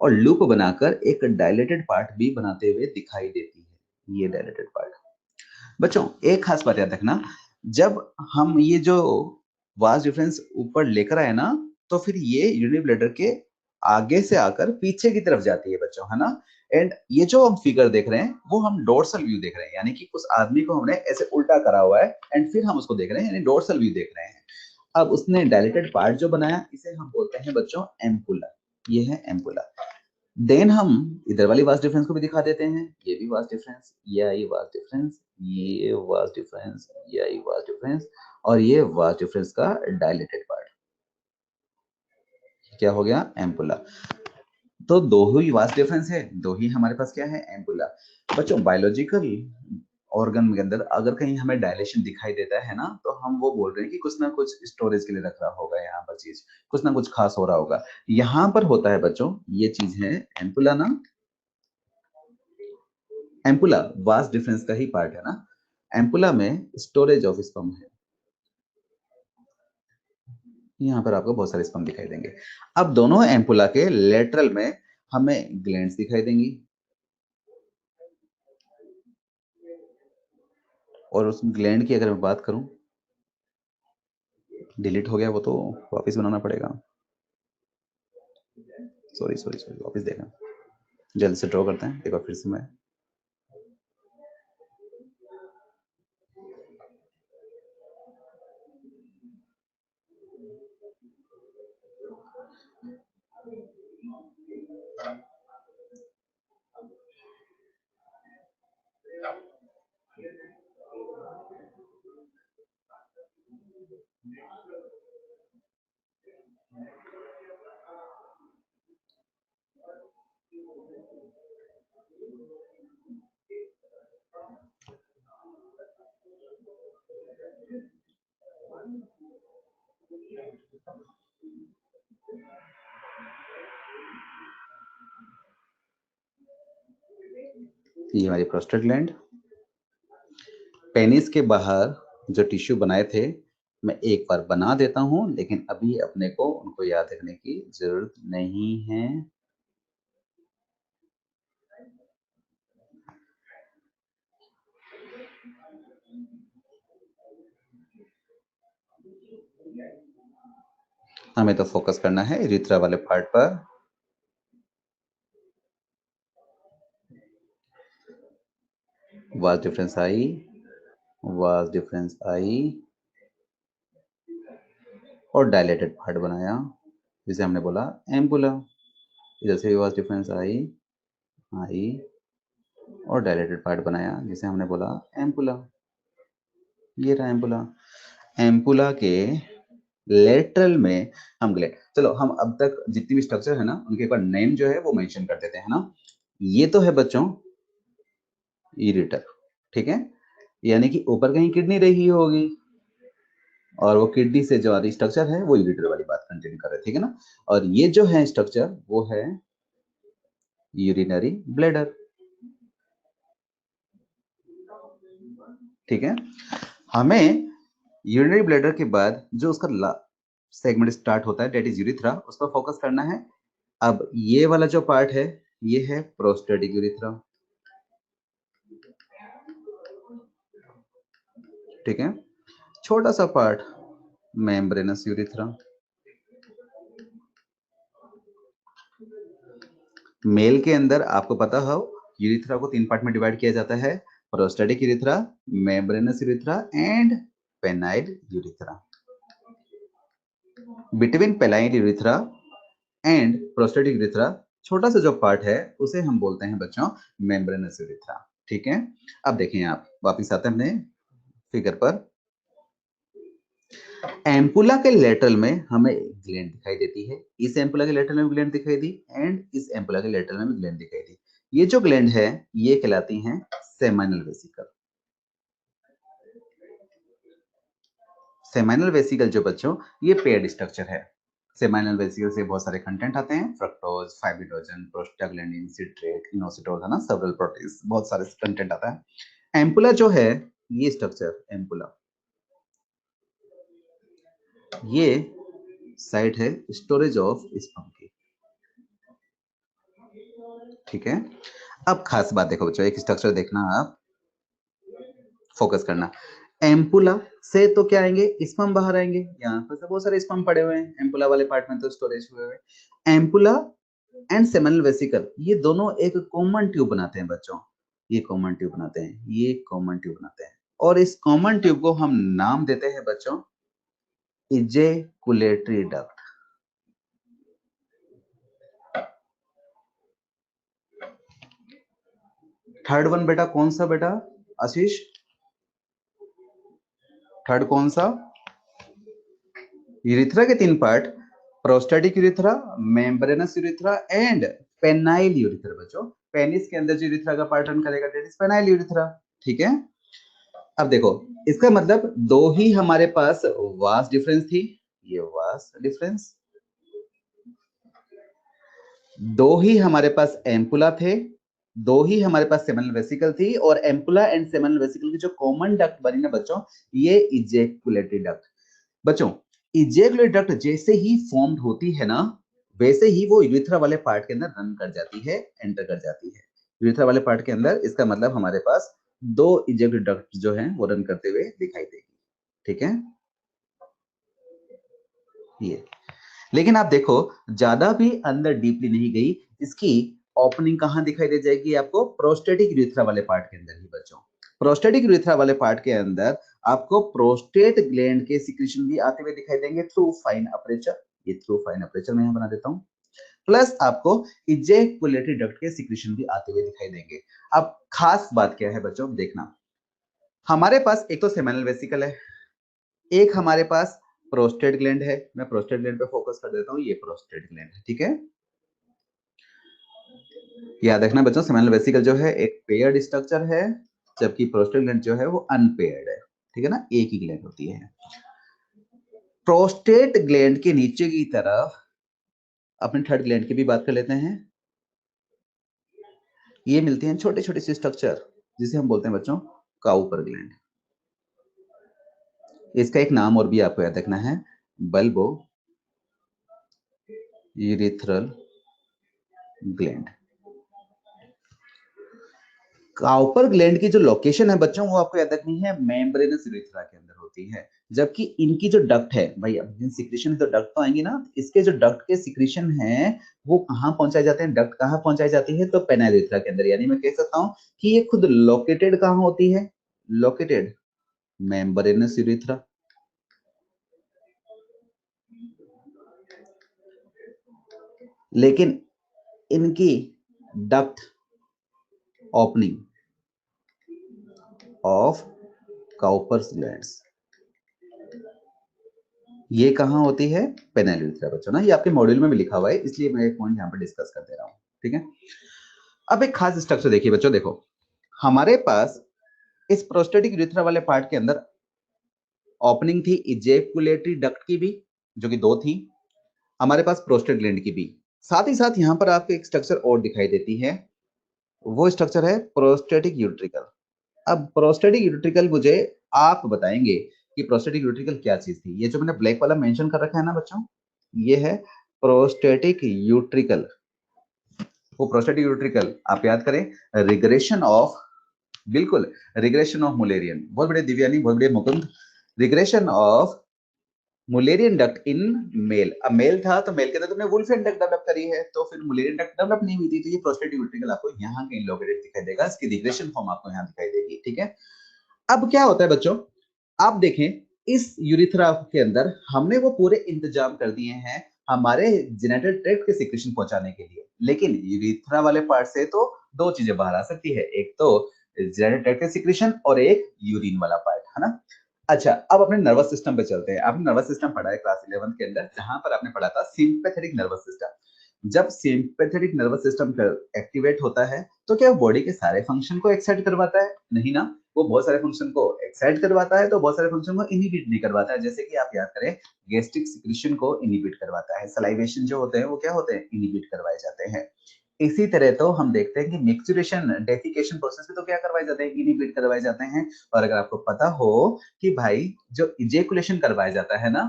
और लूप बनाकर एक डायलेटेड पार्ट भी बनाते हुए दिखाई देती है, ये डायलेटेड पार्ट। बच्चों एक खास बात याद रखना, जब हम ये जो वास्ट डिफरेंस ऊपर लेकर आए ना, तो फिर ये यूनिट ब्लेडर के आगे से आकर पीछे की तरफ जाती है बच्चों, है ना। एंड ये जो हम फिगर देख रहे हैं वो हम डोर्सल व्यू देख रहे हैं, यानी कि उस आदमी को हमने ऐसे उल्टा करा हुआ है एंड फिर हम उसको देख रहे हैं, यानी डोर्सल व्यू देख रहे हैं। अब उसने डायलेटेड पार्ट जो बनाया इसे हम बोलते हैं बच्चों एम्पुला, ये है एम्पुला। देन हम इधर वाली वास्ट डिफरेंस को भी दिखा देते हैं, ये भी वास्ट डिफरेंस, ये आई वास्ट डिफरेंस, ये वास्ट डिफरेंस, ये आई वास्ट डिफरेंस और ये वास्ट डिफरेंस का डायलेटेड पार्ट, क्या हो गया एम्पुला। तो दो ही वास्ट डिफरेंस है, दो ही हमारे पास क्या है एम्पुला। बच्चों बायोलॉजिकल ऑर्गन के अंदर अगर कहीं हमें डायलेशन दिखाई देता है ना, तो हम वो बोल रहे हैं कि कुछ ना कुछ स्टोरेज के लिए रख रहा होगा यहाँ पर चीज, कुछ ना कुछ खास हो रहा होगा। यहाँ पर होता है बच्चों, ये चीज है एम्पुला ना, एम्पुला वास्ट डिफरेंस का ही पार्ट है ना। एम्पुला में स्टोरेज ऑफ स्पर्म है, यहाँ पर आपको बहुत सारे स्पर्म दिखाई देंगे। अब दोनों एम्पुला के लेटरल में हमें ग्लैंड्स दिखाई देंगी और उस ग्लैंड की अगर मैं बात करूं, डिलीट हो गया वो तो वापस बनाना पड़ेगा, सॉरी सॉरी सॉरी, वापस देखना, जल्द से ड्रॉ करते हैं एक बार फिर से मैं। ये हमारी प्रोस्टेट ग्लैंड, पेनिस के बाहर जो टिश्यू बनाए थे मैं एक बार बना देता हूं, लेकिन अभी अपने को उनको याद रखने की जरूरत नहीं है। हमें तो फोकस करना है यूरिथ्रा वाले पार्ट पर। Vast difference I, vast difference I और डायलेटेड पार्ट बनाया जिसे हमने बोला एम्पुला। इधर से वास्ट डिफरेंस आई आई और डायलेटेड पार्ट बनाया जिसे हमने बोला एम्पुला, ये रहा एम्पुला। एम्पुला के लेटरल में हम ग्लैंड, चलो हम अब तक जितनी भी स्ट्रक्चर है ना उनके एक बार नेम जो है वो मेंशन कर देते हैं ना। ये तो है बच्चों यूरेटर, ठीक है, यानी कि ऊपर कहीं किडनी रही होगी और वो किडनी से जो आदि स्ट्रक्चर है वो यूरेटर वाली बात कंटिन्यू कर रहे हैं, ठीक है ना। और ये जो है स्ट्रक्चर वो है यूरिनरी ब्लैडर, ठीक है। हमें यूरिनरी ब्लैडर के बाद जो उसका सेगमेंट स्टार्ट होता है डेट इज यूरिथ्रा, उस पर फोकस करना है। अब ये वाला जो पार्ट है ये है प्रोस्टेटिक यूरिथ्रा, ठीक है। छोटा सा पार्ट मेम्ब्रेनस यूरिथ्रा। मेल के अंदर आपको पता हो यूरिथ्रा को तीन पार्ट में डिवाइड किया जाता है, prostatic urethra, membranes urethra and penile urethra. Between penile urethra and prostatic urethra छोटा सा जो पार्ट है उसे हम बोलते हैं बच्चों मेम्ब्रेनस यूरिथ्रा, ठीक है। अब देखें आप वापिस आते हैं अपने फिगर पर। एम्पुला के लेटरल में हमें ग्लैंड दिखाई देती है, इस एम्पुला के लेटरल में भी ग्लैंड दिखाई दी एंड इस एम्पुला के लेटरल में भी ग्लैंड दिखाई दी। ये जो ग्लैंड है ये कहलाती हैं सेमाइनल वेसिकल। सेमाइनल वेसिकल जो बच्चों ये पेयर्ड स्ट्रक्चर है, सेमाइनल वेसिकल से बहुत सारे कंटेंट आते हैं, fructose, fibrinogen, prostaglandin, citrate, inositol, है ना, सेवरल प्रोटीन्स, बहुत सारे कंटेंट आता है। एम्पुला जो है, ये स्ट्रक्चर एम्पुला, ये साइट है स्टोरेज ऑफ स्पर्म की, ठीक है। अब खास बात देखो बच्चों, एक स्ट्रक्चर देखना, आप फोकस करना। एम्पुला से तो क्या आएंगे, स्पर्म बाहर आएंगे, यहाँ पर बहुत सारे स्पर्म पड़े हुए हैं एम्पुला वाले पार्ट में, तो स्टोरेज हुए हुए। एम्पुला एंड सेमिनल वेसिकल, ये दोनों एक कॉमन ट्यूब बनाते हैं बच्चों, ये कॉमन ट्यूब बनाते हैं, ये कॉमन ट्यूब बनाते हैं, और इस कॉमन ट्यूब को हम नाम देते हैं बच्चों इजेकुलेटरी डक्ट। थर्ड वन बेटा कौन सा बेटा आशीष, थर्ड कौन सा, यूरिथ्रा के 3 part, prostatic urethra, membranes urethra and penile urethra बच्चों। पेनिस के अंदर जो यूरिथ्रा का पार्ट रन करेगा दैट इज पेनाइल यूरिथ्रा, ठीक है। अब देखो, इसका मतलब दो ही हमारे पास वास डिफरेंस थी, ये वास डिफरेंस, दो ही हमारे पास एम्पुला थे, दो ही हमारे पास सेमिनल वेसिकल थी, और एम्पुला एंड सेमिनल वेसिकल की जो कॉमन डक्ट बनी ना बच्चों, ये इजेकुलेटरी डक्ट। बच्चों इजेकुलेटरी डक्ट जैसे ही फॉर्म्ड होती है ना, वैसे ही वो यूरिथ्रा वाले पार्ट के अंदर रन कर जाती है, एंटर कर जाती है यूरिथ्रा वाले पार्ट के अंदर। इसका मतलब हमारे पास दो इजेकुलेटरी डक्ट जो हैं वो रन करते हुए दिखाई देगी, ठीक है ये। लेकिन आप देखो, ज्यादा भी अंदर डीपली नहीं गई, इसकी ओपनिंग कहां दिखाई दे जाएगी आपको, प्रोस्टेटिक यूरिथ्रा वाले पार्ट के अंदर ही बच्चों। प्रोस्टेटिक यूरिथ्रा वाले पार्ट के अंदर आपको प्रोस्टेट ग्लैंड के सिक्रीशन भी आते हुए दिखाई देंगे थ्रू फाइन अपर्चर, ये थ्रू फाइन अपर्चर मैं यहां बना देता हूं, प्लस आपको इजेकुलेटरी डक्ट के सिक्रीशन भी आते हुए दिखाई देंगे। अब खास बात क्या है बच्चों, देखना, हमारे पास एक तो सेमिनल वेसिकल है, एक हमारे पास प्रोस्टेट ग्लैंड है, मैं प्रोस्टेट ग्लैंड पे फोकस कर देता हूं, ये प्रोस्टेट ग्लैंड है, ठीक है। याद रखना बच्चों, सेमिनल वेसिकल जो है एक पेयर्ड स्ट्रक्चर है, जबकि प्रोस्टेट ग्लैंड जो है वो अनपेयर्ड है, ठीक है ना, एक ही ग्लैंड होती है। प्रोस्टेट ग्लैंड के नीचे की तरफ अपने थर्ड ग्लैंड की भी बात कर लेते हैं, ये मिलती हैं छोटे छोटे से स्ट्रक्चर जिसे हम बोलते हैं बच्चों काउपर ग्लैंड। इसका एक नाम और भी आपको याद रखना है, bulbo urethral gland. Cowper gland की जो लोकेशन है बच्चों वो आपको याद रखनी है, मेम्ब्रेनस यूरिथ्रा के अंदर होती है, जबकि इनकी जो डक्ट है भाई, अब सिक्रीशन है तो डक्ट तो आएंगी ना, इसके जो डक्ट के सिक्रीशन है वो कहाँ पहुंचाए जाते हैं, डक्ट कहाँ पहुंचाई जाती है, तो पेनाइल यूरिथ्रा के अंदर। यानी मैं कह सकता हूँ कि ये खुद लोकेटेड कहाँ होती है, लोकेटेड मेम्ब्रेनस यूरिथ्रा। लेकिन इनकी duct opening of Cowper's glands ये कहां होती है, पेनाइल यूरिथ्रा बच्चों ना, ये आपके मॉड्यूल में भी लिखा हुआ है, इसलिए मैं एक पॉइंट यहां पर डिस्कस कर दे रहा हूं, ठीक है। अब एक खास स्ट्रक्चर देखिए बच्चों, देखो हमारे पास इस प्रोस्टेटिक यूरिथ्रा वाले पार्ट के अंदर ओपनिंग थी इजेकुलेटरी डक्ट की भी, जो कि दो थी, हमारे पास प्रोस्टेट ग्लैंड की भी, साथ ही साथ यहां पर आपको एक स्ट्रक्चर और दिखाई देती है, वो स्ट्रक्चर है प्रोस्टेटिक यूट्रिकल। अब प्रोस्टेटिक यूट्रिकल मुझे आप बताएंगे कि प्रोस्टेटिक यूट्रिकल क्या चीज थी, ये जो मैंने ब्लैक वाला मेंशन कर रखा है ना बच्चों, ये है प्रोस्टेटिक यूट्रिकल। वो प्रोस्टेटिक यूट्रिकल आप याद करें, रिग्रेशन ऑफ, बिल्कुल रिग्रेशन ऑफ मुलेरियन, बहुत बड़े दिव्यानी, बहुत बड़े Mukund, regression of Mullerian duct in male. अब मेल था तो मेल के अंदर तुमने वुल्फियन डक्ट डेवलप करी है, तो फिर मुलेरियन डक्ट डेवलप नहीं हुई थी, तो ये प्रोस्टेटिक यूट्रिकल आपको यहाँ कहीं लोकेटेड दिखाई देगा, इसकी रिग्रेशन फॉर्म आपको यहाँ दिखाई देगी, ठीक है। अब क्या होता है बच्चों, आप देखें इस यूरिथ्रा के अंदर हमने वो पूरे इंतजाम कर दिए हैं हमारे जेनिटल ट्रैक्ट के सिक्रीशन पहुंचाने के लिए, लेकिन यूरिथ्रा वाले पार्ट से तो दो चीजें बाहर आ सकती है, एक तो जेनिटल ट्रैक्ट के सिक्रीशन और एक यूरिन वाला पार्ट, है ना। अच्छा, अब अपने नर्वस सिस्टम पे चलते हैं। आपने नर्वस सिस्टम पढ़ा है क्लास 11 के अंदर, जहां पर आपने पढ़ा था सिंपैथेटिक नर्वस सिस्टम। जब सिंपैथेटिक नर्वस सिस्टम एक्टिवेट होता है तो क्या बॉडी के सारे फंक्शन को एक्साइट करवाता है, नहीं ना, वो बहुत सारे फंक्शन को एक्साइट करवाता है तो बहुत सारे फंक्शन को इनहिबिट भी करवाता है। जैसे कि आप याद करें, गैस्ट्रिक सिक्रीशन को इनहिबिट करवाता है, सलाइवेशन जो होते हैं वो क्या होते हैं, इनहिबिट करवाए जाते हैं। इसी तरह तो हम देखते हैं कि मिक्सुरेशन डेफिकेशन प्रोसेस में तो क्या करवाए जाते हैं, इनहिबिट करवाए जाते हैं। और अगर आपको पता हो कि भाई जो इजेकुलेशन करवाया जाता है ना,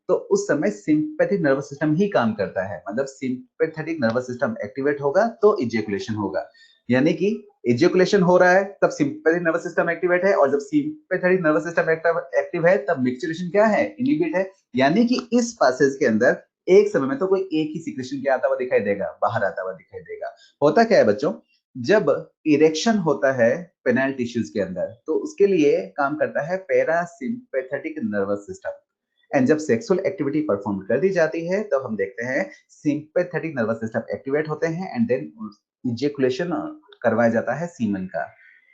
तो उस समय सिंपैथेटिक नर्वस सिस्टम ही काम करता है, मतलब सिंपैथेटिक नर्वस सिस्टम एक्टिवेट होगा तो इजेकुलेशन होगा। यानी कि इजेकुलेशन हो रहा है तब सिंपैथेटिक नर्वस सिस्टम एक्टिवेट है, और जब सिंपैथेटिक नर्वस सिस्टम एक्टिव है तब मिक्सुरेशन क्या है, इनहिबिट है। यानी कि इस पासेज के अंदर एक समय में तो कोई एक ही सिक्रेशन क्या आता हुआ दिखाई देगा, बाहर आता हुआ दिखाई देगा। होता क्या है बच्चों, जब इरेक्शन होता है पेनाइल टिश्यूज के अंदर तो उसके लिए काम करता है पैरासिम्पैथेटिक नर्वस सिस्टम। एंड जब सेक्सुअल एक्टिविटी परफॉर्म कर दी जाती है तो हम देखते हैं सिंपैथेटिक नर्वस सिस्टम एक्टिवेट होते हैं एंड देन इजेकुलेशन करवाया जाता है सीमन का।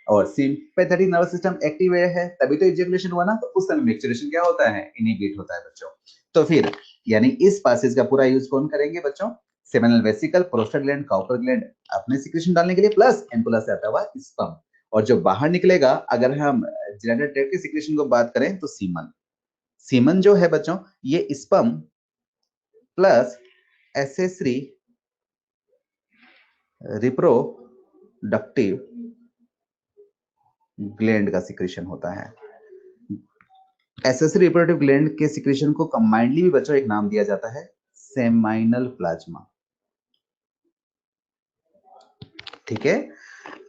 और सिंपैथेटिक नर्वस सिस्टम एक्टिव है तभी तो इजेकुलेशन हुआ ना, तो उस समय मिक्सचरेशन क्या होता है, इनहिबिट होता है बच्चों। तो फिर यानी इस पासेज का पूरा यूज कौन करेंगे बच्चों, seminal vesicle, prostate Cowper gland अपने सिक्रेशन डालने के लिए, प्लस एम्पुला से आता हुआ स्पर्म। और जो बाहर निकलेगा, अगर हम जेनिटल ट्रैक्ट के सिक्रेशन को बात करें तो सीमन। सीमन जो है बच्चों, ये sperm plus accessory reproductive gland का सिक्रेशन होता है। एसेसरी रिप्रोडक्टिव ग्लैंड के सिक्रेशन को कंबाइंडली भी बच्चों एक नाम दिया जाता है, सेमाइनल प्लाज्मा। ठीक है,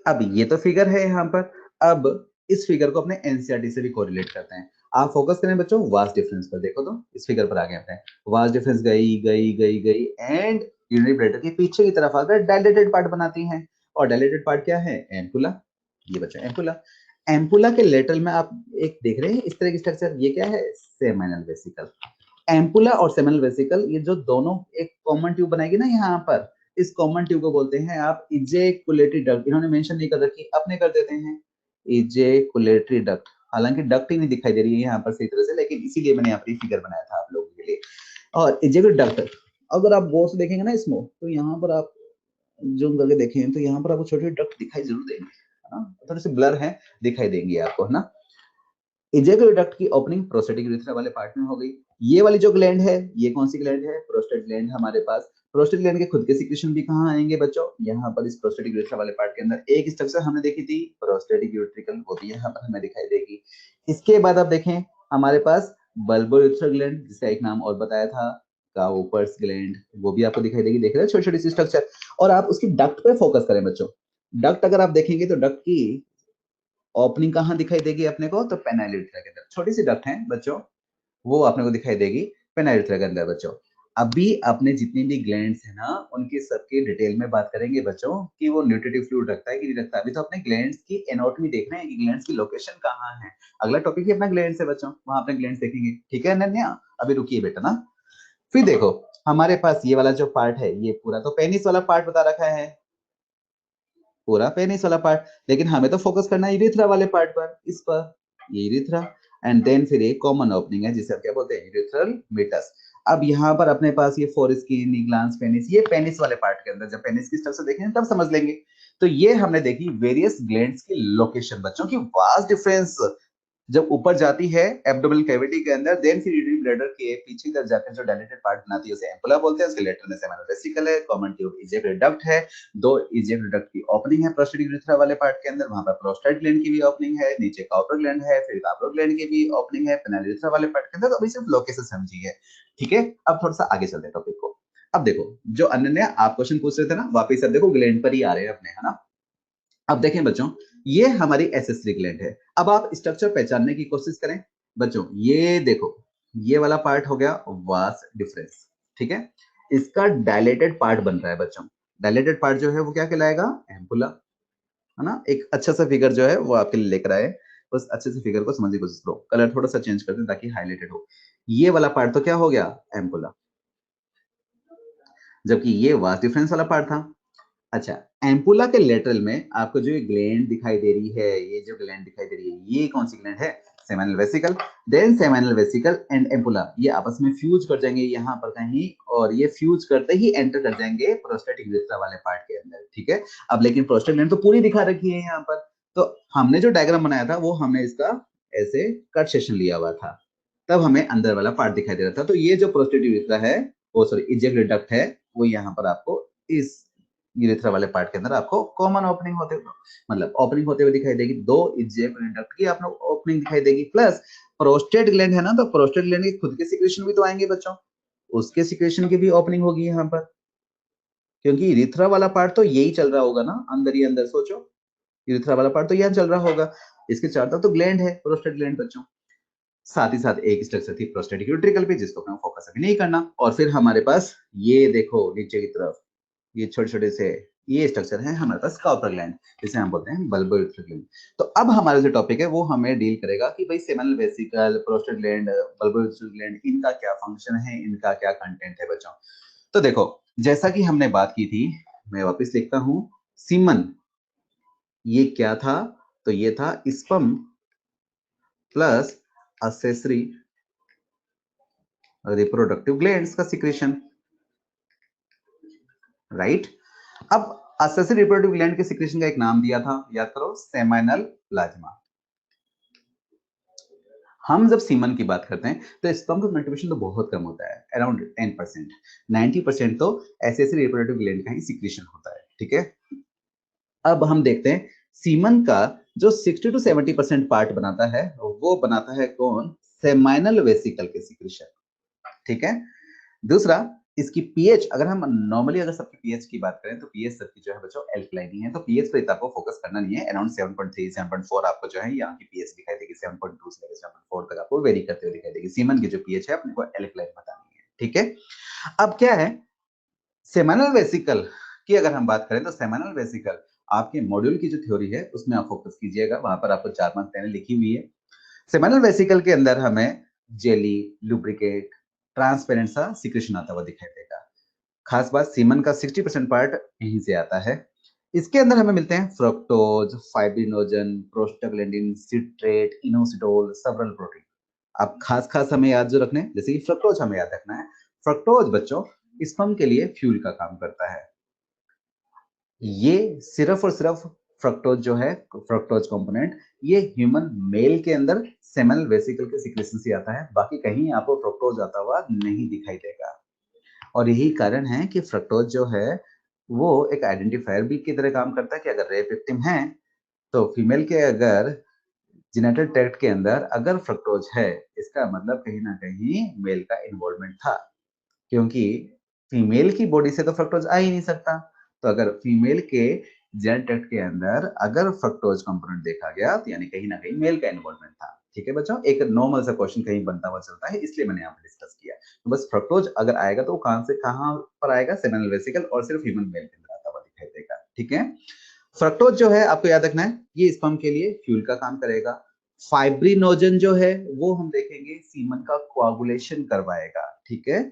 अब ये तो फिगर है यहाँ पर। अब इस फिगर को अपने एनसीईआरटी से भी कोरिलेट करते हैं। आप फोकस करें बच्चों वास्ट डिफरेंस पर, देखो तो इस फिगर पर आ गए अपने। वास्ट डिफरेंस गई गई गई गई एंड यूरिनरी ब्लैडर के पीछे की तरफ आकर डायलेटेड पार्ट बनाती है। और डायलेटेड पार्ट क्या है, एम्पुला। ये बच्चों एम्पुला। एम्पुला के लेटरल में आप एक देख रहे हैं इस तरह की स्ट्रक्चर, ये क्या है, सेमिनल वेसिकल। एम्पुला और सेमिनल वेसिकल ये जो दोनों एक कॉमन ट्यूब बनाएगी ना यहाँ पर, इस कॉमन ट्यूब को बोलते हैं आप इजेकुलेटरी डक्ट। इन्होंने मेंशन नहीं कर रखी, अपने कर देते हैं इजेकुलेटरी डक्ट। हालांकि डक्ट ही नहीं दिखाई दे रही है यहाँ पर सही तरह से, लेकिन इसीलिए मैंने यहाँ पर फिगर बनाया था आप लोगों के लिए। और इजेकुलेटरी डक्ट अगर आप गौर से देखेंगे ना इसमें, तो यहाँ पर आप जूम करके देखें तो यहाँ पर आपको छोटे छोटे डक्ट दिखाई जरूर देंगे, है ना, थोड़े से ब्लर हैं, दिखाई देंगे आपको, है ना। इजेकुलेटरी डक्ट की ओपनिंग प्रोस्टेटिक यूरेथ्रा वाले पार्ट में हो गई। ये वाली जो ग्लैंड है, ये कौन सी ग्लैंड है, प्रोस्टेट ग्लैंड हमारे पास। प्रोस्टेट ग्लैंड के खुद के सिक्रेशन भी कहाँ आएंगे बच्चों, यहाँ पर इस प्रोस्टेटिक यूरेथ्रा वाले पार्ट के अंदर। एक स्ट्रक्चर हमने देखी थी प्रोस्टेटिक यूरेट्रिकल, वो भी यहाँ पर हमें दिखाई देगी। इसके बाद आप देखें हमारे पास बल्बो यूरेथ्रल ग्लैंड, जिसका एक नाम और बताया था काउपर्स ग्लैंड, वो भी आपको दिखाई देगी। देख रहे हैं छोटी छोटी सी स्ट्रक्चर। और आप उसकी डक्ट पे फोकस करें बच्चों। डक्ट अगर आप देखेंगे तो डक्ट की ओपनिंग कहाँ दिखाई देगी अपने को, तो पेनाइल यूरेथ्रा के अंदर छोटी सी डक्ट है बच्चों, वो अपने को दिखाई देगी पेनाइल यूरेथ्रा के अंदर बच्चों। अभी अपने जितनी भी ग्लैंड्स है ना, उनकी सबकी डिटेल में बात करेंगे बच्चों कि वो न्यूट्रिटिव फ्लूइड रखता है कि नहीं रखता। अभी तो अपने ग्लैंड्स की एनाटॉमी देख रहे हैं कि ग्लैंड्स की लोकेशन कहाँ है। अगला टॉपिक ही अपना ग्लैंड्स है बच्चों, वहां अपने ग्लैंड्स देखेंगे। ठीक है अनन्या, अभी रुकिए बेटा ना। फिर देखो हमारे पास ये वाला जो पार्ट है, ये पूरा तो पेनिस वाला पार्ट बता रखा है, पूरा पेनिस वाला पार्ट। लेकिन हमें तो फोकस करना है यूरेथ्रा वाले पार्ट पर, इस पर, ये यूरेथ्रा। एंड देन फिर एक कॉमन ओपनिंग है जिसे हम क्या बोलते हैं, यूरेथ्रल मीटस। अब यहाँ पर अपने पास ये फोरस्किन, ग्लांस पेनिस, ये पेनिस वाले पार्ट के अंदर, जब पेनिस की स्ट्रक्चर देखेंगे तब समझ लेंगे। तो ये हमने देखी वेरियस ग्लैंड्स की लोकेशन बच्चों की, वास्ट डिफरेंस जब ऊपर जाती है एब्डोमिनल कैविटी के अंदर, देन फिर यूरिनरी ब्लैडर के पीछे तक जाकर जो डायलेटेड पार्ट बनाती है उसे एम्पुला बोलते हैं। उसके लेटर में सेमिनल वेसिकल है, कॉमन ट्यूब इजेक्युलेटरी डक्ट है, दो इजेक्युलेटरी डक्ट की ओपनिंग है प्रोस्टेट यूरेथ्रा वाले पार्ट के अंदर, वहां पर प्रोस्टेट ग्लैंड की भी ओपनिंग है, नीचे काउपर ग्लैंड है, फिर काउपर ग्लैंड की भी ओपनिंग है पेनाइल यूरेथ्रा वाले पार्ट के अंदर। तो अभी सिर्फ लोकेशन समझिए, ठीक है। अब थोड़ा सा आगे चलते हैं टॉपिक को। अब देखो जो अनन्या आप क्वेश्चन पूछ रहे थे ना, वापस अब देखो ग्लैंड पर ही आ रहे हैं अपने, है ना। अब देखें बच्चों, ये हमारी एसेसरी ग्लैंड है। अब आप स्ट्रक्चर पहचानने की कोशिश करें बच्चों। ये देखो, ये वाला पार्ट हो गया वास डिफरेंस, ठीक है। इसका डायलेटेड पार्ट बन रहा है बच्चों। डायलेटेड पार्ट जो है वो क्या कहलाएगा, एम्पुला, है ना। एक अच्छा सा फिगर जो है वो आपके लिए लेकर आए, बस अच्छे से फिगर को समझने की कोशिश करो। कलर थोड़ा सा चेंज कर दें ताकि हाईलाइटेड हो। ये वाला पार्ट तो क्या हो गया, एम्पुला, जबकि ये वास डिफरेंस वाला पार्ट था। अच्छा, एम्पुला के लेटरल में आपको जो ये ग्लैंड दिखाई दे रही है, ये जो ग्लैंड दिखाई दे रही है, ये कौन सी ग्लैंड है, seminal vesicle. Then seminal vesicle and ampulla ये आपस में फ्यूज कर जाएंगे यहाँ पर कहीं, और ये फ्यूज करते ही एंटर कर जाएंगे प्रोस्टेट यूरेथ्रा वाले पार्ट के अंदर, ठीक है। अब लेकिन प्रोस्टेट ग्लैंड तो पूरी दिखा रखी है यहाँ पर, तो हमने जो डायग्राम बनाया था वो हमने इसका ऐसे कट सेक्शन लिया हुआ था, तब हमें अंदर वाला पार्ट दिखाई दे रहा था। तो ये जो प्रोस्टेट यूरेथ्रा है, वो सॉरी इजेक्ट डक्ट है, वो यहाँ पर आपको इस यूरेथ्रा वाले पार्ट के अंदर आपको कॉमन ओपनिंग होते हुए, मतलब ओपनिंग होते हुए दिखाई देगी। दो इजेक्ट डक्ट की आपको ओपनिंग दिखाई देगी, प्लस प्रोस्टेट ग्लैंड है ना, तो प्रोस्टेट ग्लैंड के खुद के सिक्रेशन भी तो आएंगे बच्चों, उसके सिक्रेशन की भी ओपनिंग होगी यहाँ पर, क्योंकि यूरेथ्रा वाला पार्ट तो यही चल रहा होगा ना, अंदर ही अंदर सोचो, यूरेथ्रा वाला पार्ट तो यहाँ चल रहा होगा, इसके चारों तरफ तो ग्लैंड है, प्रोस्टेट ग्लैंड बच्चों। साथ ही साथ एक स्ट्रक्चर थी प्रोस्टेटिक यूट्रिकल पे, जिसको अपना फोकस अभी नहीं करना। और फिर हमारे पास ये देखो नीचे की तरफ, ये छोटे छोटे से ये स्ट्रक्चर है हमारे पास काउपर ग्लैंड, जिसे हम बोलते हैं बल्बो यूट्रिकल। तो अब हमारा जो टॉपिक है वो हमें डील करेगा कि भाई seminal vesicle, prostate gland, bulbo utricle gland, इनका क्या फंक्शन है, इनका क्या कंटेंट है बच्चों। तो देखो, जैसा कि हमने बात की थी, मैं वापस लिखता हूं, सीमन ये क्या था, तो ये था sperm plus accessory reproductive glands का सिक्रेशन, राइट। अब असेसरी रिप्रोडक्टिव ग्लैंड के सिक्रेशन का एक नाम दिया था, याद करो, सेमाइनल प्लाज्मा। हम जब सीमन की बात करते हैं तो स्पर्म का कंट्रीब्यूशन तो बहुत कम होता है, अराउंड 10%, 90% तो असेसरी रिप्रोडक्टिव ग्लैंड का ही सिक्रेशन होता है, ठीक है। अब हम देखते हैं सीमन का जो 60 to 70% पार्ट बनाता है, वो बनाता है कौन, सेमाइनल वेसिकल के सिक्रेशन, ठीक है। दूसरा, इसकी पीएच, अगर हम नॉर्मली अगर सबकी पीएच की बात करें तो पीएच सबकी जो है बच्चों एल्कलाइन ही है, तो पीएच पर इतना आपको फोकस करना नहीं है, अराउंड 7.3 7.4 आपको जो है यहाँ की पीएच दिखाई देगी, 7.2 से लेकर 7.4 तक आपको वेरी करते हुए दिखाई देगी। सीमन की जो पीएच है अपने को एल्कलाइन बतानी है, ठीक है। अब क्या है, सेमिनल वेसिकल की अगर हम बात करें तो सेमिनल वेसिकल आपके मॉड्यूल की जो थ्योरी है उसमें आप फोकस कीजिएगा, वहां पर आपको 4-5 लाइनें लिखी हुई है। सेमिनल वेसिकल के अंदर हमें जेली, लुब्रिकेट, ट्रांसपेरेंट सा सिक्रेशन आता हुआ दिखाई देगा। खास बात, सीमन का 60% पार्ट यहीं से आता है। इसके अंदर हमें मिलते हैं fructose, fibrinogen, prostaglandin, citrate, inositol, several protein. अब खास खास हमें याद जो रखने हैं, जैसे कि फ्रक्टोज हमें याद रखना है। फ्रक्टोज बच्चों स्पर्म के लिए फ्यूल का काम करता है। ये सिर्फ और सिर्फ फ्रक्टोज जो है, फ्रक्टोज कंपोनेंट, ये ह्यूमन मेल के अंदर सेमिनल वेसिकल के सिक्रेशन से आता है, बाकी कहीं आपको फ्रक्टोज आता हुआ नहीं दिखाई देगा। और यही कारण है कि फ्रक्टोज जो है वो एक आइडेंटिफायर भी की तरह काम करता है, कि अगर रेप विक्टिम है तो फीमेल के अगर जेनिटल ट्रैक्ट के अंदर अगर फ्रक्टोज है, इसका मतलब कहीं ना कहीं मेल का इन्वॉल्वमेंट था, क्योंकि फीमेल की बॉडी से तो फ्रक्टोज आ ही नहीं सकता। तो अगर फीमेल के जेनिटल ट्रैक्ट के अंदर अगर फ्रक्टोज कंपोनेंट देखा गया तो यानी कहीं ना कहीं मेल का इन्वॉल्वमेंट था, ठीक है बच्चों। एक नॉर्मल सा क्वेश्चन कहीं बनता हुआ चलता है, इसलिए मैंने यहाँ पे डिस्कस किया। तो बस फ्रक्टोज अगर आएगा तो कहां से कहां पर आएगा, सेमिनल वेसिकल, और सिर्फ ह्यूमन मेल के अंदर आता हुआ दिखाई देगा, ठीक है। फ्रक्टोज जो है आपको याद रखना है, ये स्पर्म के लिए फ्यूल का काम करेगा। फाइब्रिनोजन जो है वो हम देखेंगे सीमन का कोआगुलेशन करवाएगा, ठीक है।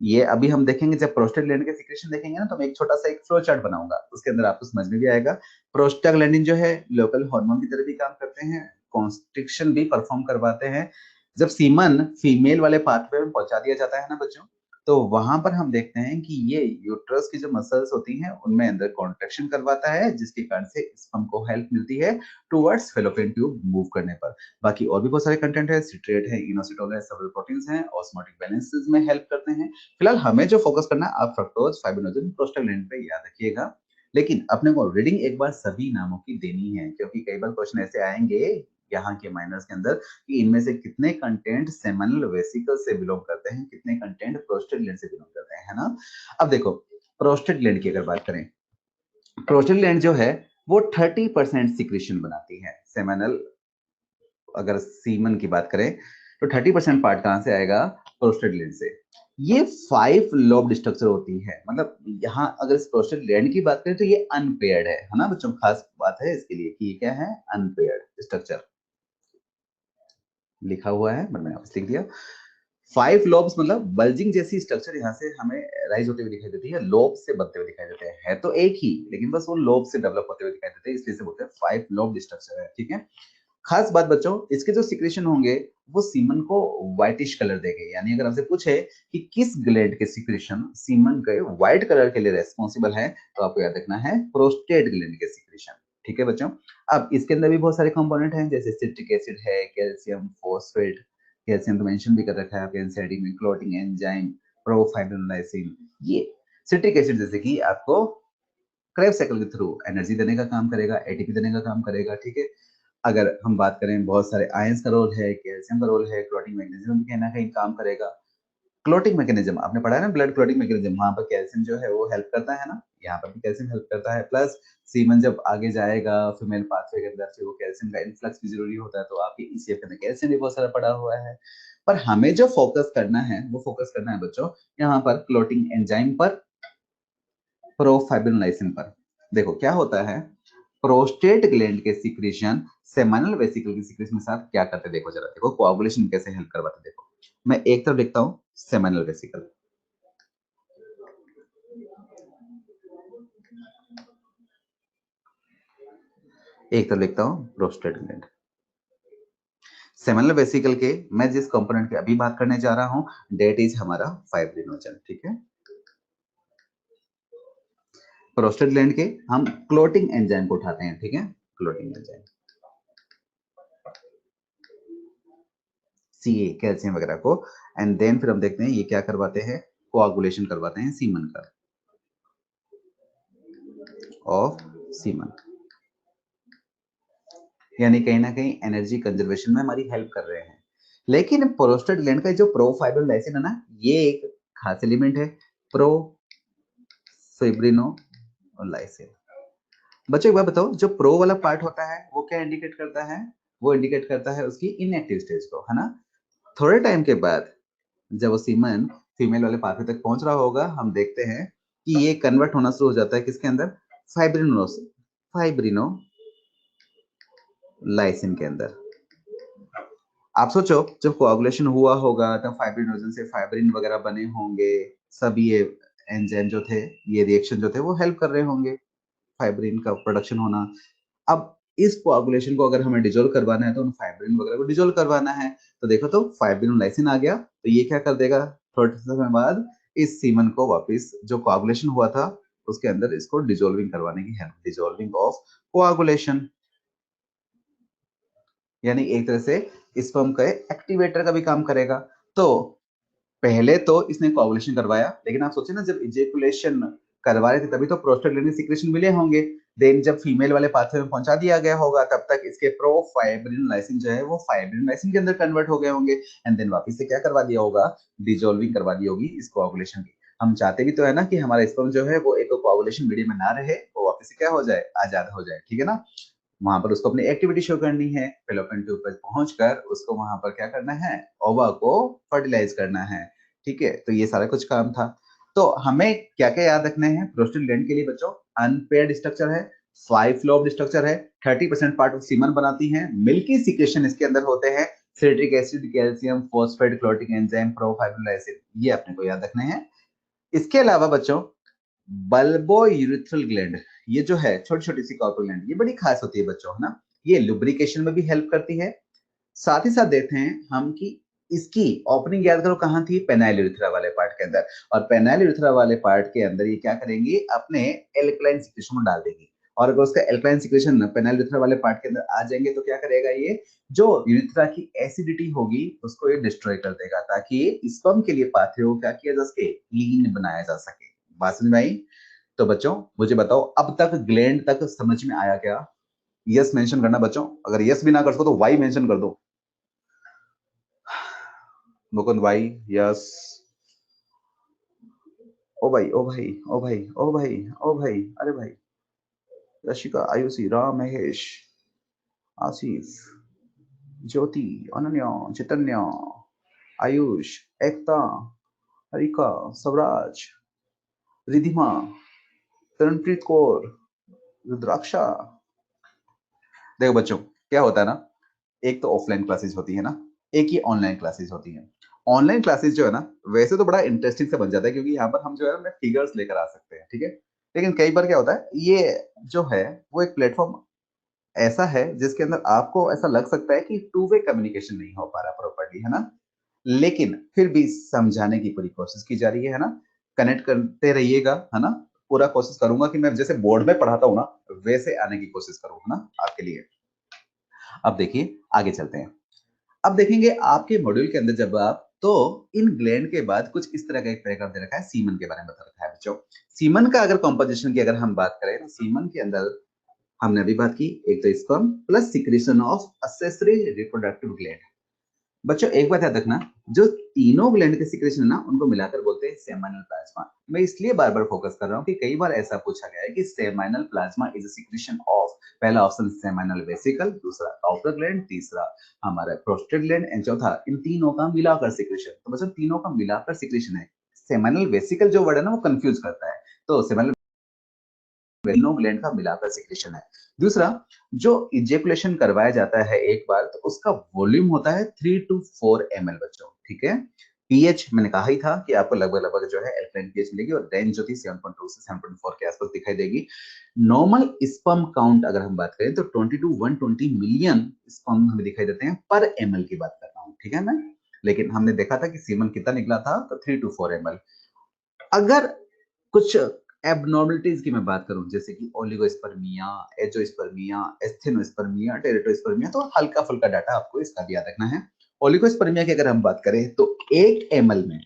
ये अभी हम देखेंगे, जब प्रोस्टाग्लैंडिन के सिक्रेशन देखेंगे ना, तो मैं एक छोटा सा एक फ्लो चार्ट बनाऊंगा, उसके अंदर आपको समझ में भी आएगा। प्रोस्टाग्लैंडिन जो है लोकल हार्मोन की तरह भी काम करते हैं, कॉन्स्ट्रिक्शन भी परफॉर्म करवाते हैं। जब सीमन फीमेल वाले पाथवे में पहुंचा दिया जाता है ना बच्चों, तो वहां पर हम देखते हैं कि ये यूट्रस की जो मसल्स होती हैं उनमें अंदर कॉन्ट्रेक्शन करवाता है, जिसके कारण से स्पर्म को हेल्प मिलती है टुवर्ड्स फेलोपियन ट्यूब मूव करने पर। बाकी और भी बहुत सारे कंटेंट है, सिट्रेट है, इनोसिटोल है, सेवरल प्रोटीन्स हैं, ऑस्मोटिक बैलेंसेस में हेल्प करते हैं। फिलहाल हमें जो फोकस करना है, आप फ्रक्टोज, फाइब्रिनोजन, प्रोस्टाग्लैंडिन पे याद रखिएगा। लेकिन अपने को रीडिंग एक बार सभी नामों की देनी है, क्योंकि कई बार क्वेश्चन ऐसे आएंगे यहाँ के माइनर्स के अंदर कि इनमें से कितने कंटेंट सेमिनल वेसिकल से बिलोंग करते हैं, कितने कंटेंट प्रोस्टेट ग्लैंड से बिलोंग करते हैं, है ना। अब देखो, प्रोस्टेट ग्लैंड की अगर बात करें, प्रोस्टेट ग्लैंड जो है वो 30% सिक्रेशन बनाती है सेमिनल, अगर सीमन की बात करें तो 30% पार्ट कहां से आएगा, प्रोस्टेट ग्लैंड से। ये 5 लोब्ड स्ट्रक्चर होती है, मतलब यहाँ अगर इस प्रोस्टेट ग्लैंड की बात करें तो ये अनपेयर्ड है ना बच्चों। खास बात है इसके लिए कि ये क्या है, अनपेयर्ड स्ट्रक्चर लिखा हुआ है, मैंने वापस लिख दिया। 5 लोब्स मतलब बल्जिंग जैसी स्ट्रक्चर यहाँ से हमें राइज होते हुए दिखाई देती है, लोब से बनते हुए दिखाई देते हैं, है तो एक ही लेकिन बस वो लोब से डेवलप होते हुए दिखाई देते हैं, इसलिए से बोलते हैं 5 लोब्ड स्ट्रक्चर है, ठीक है। खास बात बच्चों, इसके जो सिक्रेशन होंगे वो सीमन को व्हाइटिश कलर देंगे, यानी अगर आपसे पूछे कि किस ग्लैंड के सिक्रेशन सीमन के व्हाइट कलर के लिए रेस्पॉन्सिबल है, तो आपको याद रखना है प्रोस्टेट ग्लैंड के सिक्रेशन, ठीक है बच्चों। अब इसके अंदर भी बहुत सारे कंपोनेंट हैं, जैसे सिट्रिक एसिड है, कैल्शियम फॉस्फेट, कैल्शियम तो मेंशन भी कर रखा है आपके एनसीईआरटी में, क्लोटिंग एंजाइम, प्रोफाइब्रिनोलाइसिन। ये सिट्रिक एसिड जैसे कि आपको क्रेब्स साइकिल के थ्रू एनर्जी देने का काम करेगा, एटीपी देने का काम करेगा, ठीक है। अगर हम बात करें, बहुत सारे आयंस का रोल है, कैल्शियम का रोल है, क्लोटिंग मैग्नीशियम भी कहीं ना कहीं काम करेगा। क्लोटिंग मैकेनिज्म आपने पढ़ा है ना, ब्लड क्लोटिंग मैकेनिज्म, वहां पर कैल्शियम जो है वो हेल्प करता है ना, यहाँ पर भी कैल्शियम हेल्प करता है। प्लस सीमन जब आगे जाएगा फीमेल पाथवे के अंदर से, वो कैल्शियम का इन्फ्लक्स भी जरूरी होता है, तो आपकी ईसीएफ के अंदर कैल्शियम भी बहुत सारा पड़ा हुआ है। पर हमें जो फोकस करना है, वो फोकस करना है बच्चों यहाँ पर क्लोटिंग एंजाइम पर, प्रोफाइब्रिनोलाइसिन पर। देखो क्या होता है, प्रोस्टेट ग्लैंड के सिक्रीशन सेमिनल वेसिकल की सिक्रीशन के साथ क्या करते, देखो जरा, देखो कोआगुलेशन कैसे हेल्प करवाते। देखो मैं एक तरफ लिखता हूँ सेमिनल वेसिकल, एक तरफ लिखता हूँ प्रोस्टेट ग्लैंड। सेमिनल वेसिकल के मैं जिस कंपोनेंट की अभी बात करने जा रहा हूँ, डेट इज हमारा फाइब्रिनोजन, ठीक है। प्रोस्टेट ग्लैंड के हम क्लोटिंग एंजाइम को उठाते हैं, ठीक है, क्लोटिंग एंजाइम सीए, कैल्शियम वगैरह को, एंड देन फिर हम देखते हैं ये क्या करवाते हैं, कोआगुलेशन करवाते हैं सीमन का, ऑफ सीमन, यानी कहीं ना कहीं एनर्जी कंजर्वेशन में हमारी हेल्प कर रहे हैं। लेकिन प्रोस्टेट ग्लैंड का जो प्रोफाइब्रिनोलाइसिन है ना, ये एक खास एलिमेंट है, प्रोफिब्रिनोलाइसिन। बच्चों एक बात बताओ, जो प्रो वाला पार्ट होता है वो क्या इंडिकेट करता है, वो इंडिकेट करता है उसकी इनएक्टिव स्टेज को, है ना। थोड़े टाइम के बाद जब वो सीमन फीमेल वाले पाथवे तक पहुंच रहा होगा, हम देखते हैं कि ये कन्वर्ट होना शुरू हो जाता है किसके अंदर, फाइब्रिनोलाइसिन के अंदर। आप सोचो जब कोआगुलेशन हुआ होगा तब फाइब्रिनोजन से फाइब्रिन वगैरह बने होंगे, सब ये एंजाइम जो थे, ये रिएक्शन जो थे वो हेल्प कर रहे होंगे फाइब्रिन का प्रोडक्शन होना। अब इस कोआगुलेशन को अगर हमें डिजोल्व करवाना है, तो उन फाइब्रिन वगैरह को डिजोल्व करवाना है, तो देखो तो फाइब्रिनोलाइसिन आ गया, तो ये क्या कर देगा, थोड़े समय बाद इस सीमन को वापस जो कोआगुलेशन हुआ था उसके अंदर इसको डिजोल्विंग करवाने की हेल्प, डिजोल्विंग ऑफ कोआगुलेशन, यानी एक तरह से स्पर्म का एक्टिवेटर का भी काम करेगा। तो पहले तो इसने कोआगुलेशन करवाया, लेकिन आप सोचिए ना, जब इजेकुलेशन करवा रहे थे तभी तो प्रोस्टाग्लैंडिन सीक्रेशन मिले होंगे। देन जब फीमेल वाले पाथवे में पहुंचा दिया गया होगा, तब तक इसके प्रोफाइब्रिनोलाइसिन जो है वो फाइब्रिनोलाइसिन के अंदर कन्वर्ट हो गए होंगे, एंड देन वापस से क्या करवा दिया होगा, डिजोल्विंग करवा दी होगी इस कोआगुलेशन की। हम चाहते भी तो है ना कि हमारा स्पर्म जो है वो एक कोआगुलेशन मीडियम में ना रहे, वो वापस से क्या हो जाए, आजाद हो जाए, ठीक है ना। वहां पर उसको अपनी एक्टिविटी शो करनी है, फेलोपियन ट्यूब पर पहुंचकर उसको वहां पर क्या करना है, ओवा को फर्टिलाइज करना है, ठीक है। तो ये सारा कुछ काम था। तो हमें क्या क्या याद रखने हैं प्रोस्टेट ग्लैंड के लिए बच्चों, अनपेयर्ड स्ट्रक्चर है, 5 लोब्ड स्ट्रक्चर है, 30% पार्ट ऑफ सीमन बनाती है, मिल्की सीक्रेशन इसके अंदर होते हैं, citric acid, calcium phosphate, clotting enzyme, profibrinolysin, ये अपने को याद रखने हैं। इसके अलावा बच्चों बल्बो यूरिथ्रल ग्लैंड, ये जो है छोटी छोटी सी कॉर्पोरल ग्लैंड, ये बड़ी खास होती है बच्चों, है ना। ये लुब्रिकेशन में भी हेल्प करती है। साथ ही साथ देखते हैं हम कि इसकी ओपनिंग याद करो कहाँ थी, पेनाइल यूरिथ्रा वाले पार्ट के अंदर, और पेनाइल यूरिथ्रा वाले पार्ट के अंदर ये क्या करेंगी, अपने एल्कलाइन सिक्रेशन में डाल देगी। और अगर उसका एल्कलाइन सिक्रेशन पेनाइल यूरिथ्रा वाले पार्ट के अंदर आ जाएंगे, तो क्या करेगा, ये जो यूरिथ्रा की एसिडिटी होगी उसको ये डिस्ट्रॉय कर देगा, ताकि स्पर्म के लिए पाथवे को क्या किया जा सके, क्लीन बनाया जा सके। बात समझ में आई। तो बच्चों मुझे बताओ, अब तक ग्लैंड तक समझ में आया क्या? यस मेंशन करना बच्चों, अगर यस भी ना कर सको तो वाई मेंशन कर दो। मुकुंद भाई यस। ओ भाई ओ भाई ओ भाई ओ भाई ओ भाई, अरे भाई, रशिका, आयुषी, राम, महेश, आशीष, ज्योति, अनन्या, चैतन्य, आयुष, एकता, हरिका, स्वराज, रिधिमा, तरणप्रीत कौर, रुद्राक्षा। देखो बच्चों क्या होता है ना, एक तो ऑफलाइन क्लासेस होती है ना, एक ही ऑनलाइन क्लासेस होती है। ऑनलाइन क्लासेस जो है ना, वैसे तो बड़ा इंटरेस्टिंग से बन जाता है, क्योंकि यहाँ पर हम जो है ना फिगर्स लेकर आ सकते हैं, ठीक है। लेकिन कई बार क्या होता है, ये जो है वो एक प्लेटफॉर्म ऐसा है जिसके अंदर आपको ऐसा लग सकता है कि टू वे कम्युनिकेशन नहीं हो पा रहा प्रॉपर्ली, है ना। लेकिन फिर भी समझाने की पूरी कोशिश की जा रही है ना, कनेक्ट करते रहिएगा, है ना। पूरा कोशिश करूंगा कि मैं जैसे बोर्ड में पढ़ाता हूँ ना वैसे आने की कोशिश करूँ ना आपके लिए। अब देखिए आगे चलते हैं। अब देखेंगे आपके मॉड्यूल के अंदर जब आप तो इन ग्लैंड के बाद कुछ इस तरह का एक पैराग्राफ दे रखा है, सीमन के बारे में बता रखा है बच्चों। सीमन का अगर कॉम्पोजिशन की अगर हम बात करें तो सीमन के अंदर हमने अभी बात की, एक तो sperm plus secretion of accessory reproductive gland. बच्चों एक बात याद रखना, जो तीनों ग्लैंड के सिक्रेशन है ना उनको मिलाकर बोलते हैं सेमाइनल प्लाज्मा। मैं इसलिए बार बार फोकस कर रहा हूँ कि कई बार ऐसा पूछा गया है कि seminal plasma is a secretion of, पहला ऑप्शन सेमाइनल वेसिकल, दूसरा आउटर ग्लैंड, तीसरा हमारा प्रोस्टेट ग्लैंड एंड चौथा इन तीनों का मिलाकर सिक्रेशन। तो बच्चों तीनों का मिलाकर सिक्रेशन है। सेमाइनल वेसिकल जो वर्ड है ना वो कंफ्यूज करता है, तो सेमाइनल वेलिनो ग्लैंड का मिलाकर सिक्रेशन है। दूसरा, जो इजेकुलेशन करवाया जाता है एक बार तो उसका वॉल्यूम होता है 3 टू 4 ml बच्चों, ठीक है। पीएच मैंने कहा ही था कि आपको लगभग लगभग जो है एल्कलाइन पीएच मिलेगी और रेंज जो थी 7.2 से 7.4 के आसपास दिखाई देगी। नॉर्मल स्पर्म काउंट अगर हम बात करें तो 20 टू 120 मिलियन स्पर्म हमें दिखाई देते हैं पर एमएल की बात कर रहा हूँ, ठीक है ना। लेकिन हमने देखा था कि सीमन कितना निकला था तो 3 टू 4 ml। अगर कुछ एबनॉर्मलिटीज की मैं बात करूं जैसे कि ओलिगोस्पर्मिया, एंजियोस्पर्मिया, एस्थेनोस्पर्मिया, टेरेटोस्पर्मिया, तो हल्का फुल्का डाटा आपको इसका भी याद रखना है। ओलिगोस्पर्मिया की अगर हम बात करें तो 1 ml में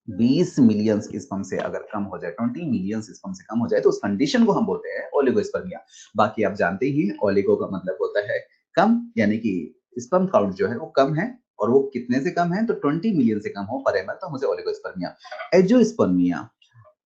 20 मिलियन स्पर्म से अगर कम हो जाए, 20 मिलियन स्पर्म से कम हो जाए तो उस कंडीशन को हम बोलते हैं ओलिगोस्पर्मिया। बाकी आप जानते ही हैं ओलिगो का मतलब होता है कम, यानी कि स्पर्म काउंट जो है वो कम है और वो कितने से कम है तो 20 मिलियन से कम हो पर एमएल तो मुझे ओलिगोस्पर्मिया। एंजियोस्पर्मिया,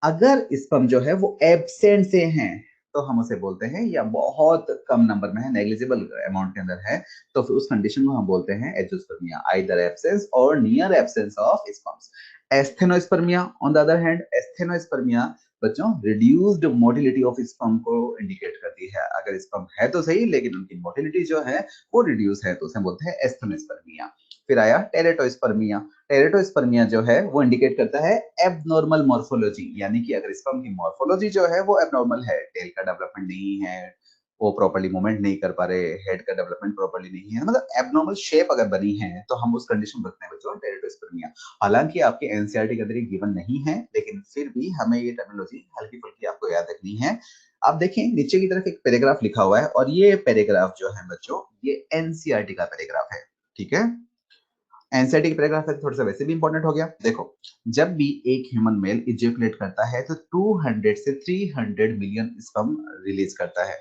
अगर स्पर्म जो है वो एब्सेंट से हैं तो हम उसे बोलते हैं या बहुत कम नंबर में है, नेग्लिजिबल अमाउंट के अंदर है, तो फिर उस कंडीशन को हम बोलते हैं एंजियोस्पर्मिया, आइदर एब्सेंस और near absence of sperms. Asthenospermia on the other hand, asthenospermia बच्चों रिड्यूस्ड मोटिलिटी ऑफ स्पर्म को इंडिकेट करती है। अगर स्पर्म है तो सही लेकिन उनकी मोटिलिटी जो है वो रिड्यूस है तो उसे बोलते हैं एस्थेनोस्पर्मिया। फिर आया टेरेटोस्पर्मिया। टेरेटोस्पर्मिया जो है वो इंडिकेट करता है एबनॉर्मल मॉर्फोलॉजी, यानी कि अगर स्पर्म की मॉर्फोलॉजी जो है वो एबनॉर्मल है, टेल का डेवलपमेंट नहीं है, वो प्रॉपर्ली मूवमेंट नहीं कर पा रहे, हेड का डेवलपमेंट प्रॉपर्ली नहीं है, मतलब एबनॉर्मल शेप अगर बनी है तो हम उस कंडीशन में रखते हैं बच्चों टेरेटोस्पर्मिया। हालांकि आपके एनसीईआरटी के अंदर ये गिवन नहीं है लेकिन फिर भी हमें ये टर्मिनोलॉजी हल्की फुल्की आपको याद रखनी है। आप देखें नीचे की तरफ एक पैराग्राफ लिखा हुआ है और ये पैराग्राफ जो है बच्चों ये एनसीईआरटी का पैराग्राफ है, ठीक है। एनसीईआरटी पैराग्राफ है थोड़ा सा वैसे भी इंपॉर्टेंट हो गया। देखो, जब भी एक ह्यूमन मेल इजैकुलेट करता है तो 200 से 300 मिलियन स्पर्म रिलीज करता है।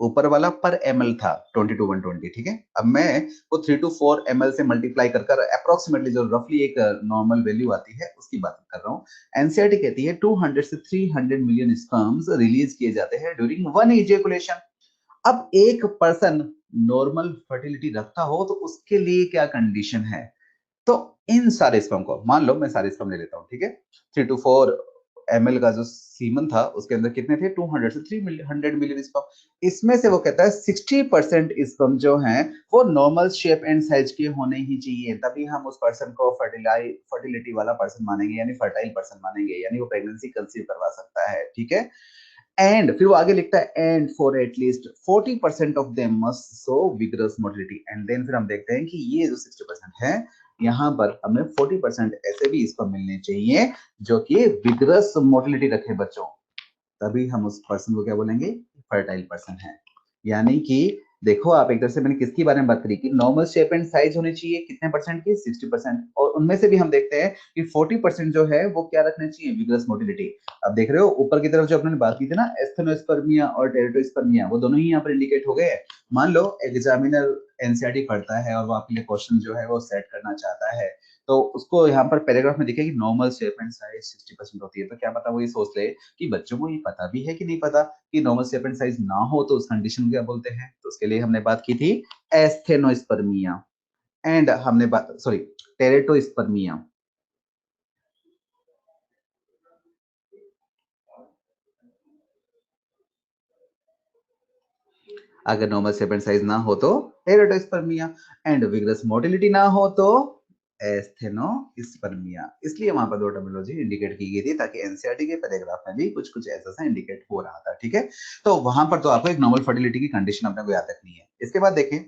ऊपर वाला पर एमएल था 20 टू 120, ठीक है। अब मैं वो 3 टू 4 ml से मल्टीप्लाई कर कर अप्रोक्सीमेटली जो रफली एक नॉर्मल वैल्यू आती है उसकी बात कर रहा हूँ। एनसीईआरटी कहती है 200 से 300 मिलियन स्पर्म्स रिलीज किए जाते हैं ड्यूरिंग वन इजैकुलेशन। अब एक पर्सन नॉर्मल फर्टिलिटी रखता हो तो उसके लिए क्या कंडीशन है, तो इन सारे स्पर्म को मान लो मैं सारे स्पर्म ले लेता हूँ, ठीक है। 3 टू 4 ml का जो सीमन था उसके अंदर कितने थे 200 से 300 मिलियन स्पर्म। इसमें से वो कहता है 60% स्पर्म जो हैं वो नॉर्मल शेप एंड साइज के होने ही चाहिए, तभी हम उस पर्सन को फर्टिलिटी वाला पर्सन मानेंगे, यानी फर्टाइल पर्सन मानेंगे, यानी वो प्रेगनेंसी कंसीव करवा सकता है, ठीक है। एंड फिर वो आगे लिखता है and for at least 40% of them must show vigorous motility. And then फिर हम देखते हैं कि ये जो 60% है यहाँ पर हमें 40% ऐसे भी इसको मिलने चाहिए जो कि विगरस मोटिलिटी रखे बच्चों, तभी हम उस पर्सन को क्या बोलेंगे, फर्टाइल पर्सन है। यानी कि देखो आप एक तरह से मैंने किसके बारे में बात करी कि नॉर्मल शेप एंड साइज होनी चाहिए कितने परसेंट की 60%, और उनमें से भी हम देखते हैं कि 40% जो है वो क्या रखना चाहिए, विगरस मोटिलिटी। अब देख रहे हो ऊपर की तरफ जो अपने बात की थी ना एस्थेनोस्पर्मिया और टेरेटोस्पर्मिया, वो दोनों ही यहाँ पर इंडिकेट हो गए हैं। मान लो एग्जामिनर एनसीईआरटी पढ़ता है और वो आपके लिए क्वेश्चन जो है वो सेट करना चाहता है, तो उसको यहाँ पर पैराग्राफ में दिखे कि नॉर्मल शेप एंड साइज 60% होती है, तो क्या पता वो ये सोच ले कि बच्चों को ये पता भी है कि नहीं पता कि नॉर्मल शेप एंड साइज ना हो तो उस कंडीशन को क्या बोलते हैं। तो उसके लिए हमने बात की थी एस्थेनोस्पर्मिया एंड हमने बात सॉरी टेरेटोस्पर्मिया। अगर नॉर्मल शेप एंड साइज ना हो तो टेरेटोस्पर्मिया, एंड विगरस मोटिलिटी ना हो तो एस्थेनोस्पर्मिया। इसलिए वहां पर दो टर्मिनोलॉजी इंडिकेट की गई थी ताकि एनसीईआरटी के पैराग्राफ में भी कुछ कुछ ऐसा सा इंडिकेट हो रहा था, ठीक है। तो वहां पर तो आपको एक नॉर्मल फर्टिलिटी की कंडीशन अपने को याद रखनी है। इसके बाद देखें,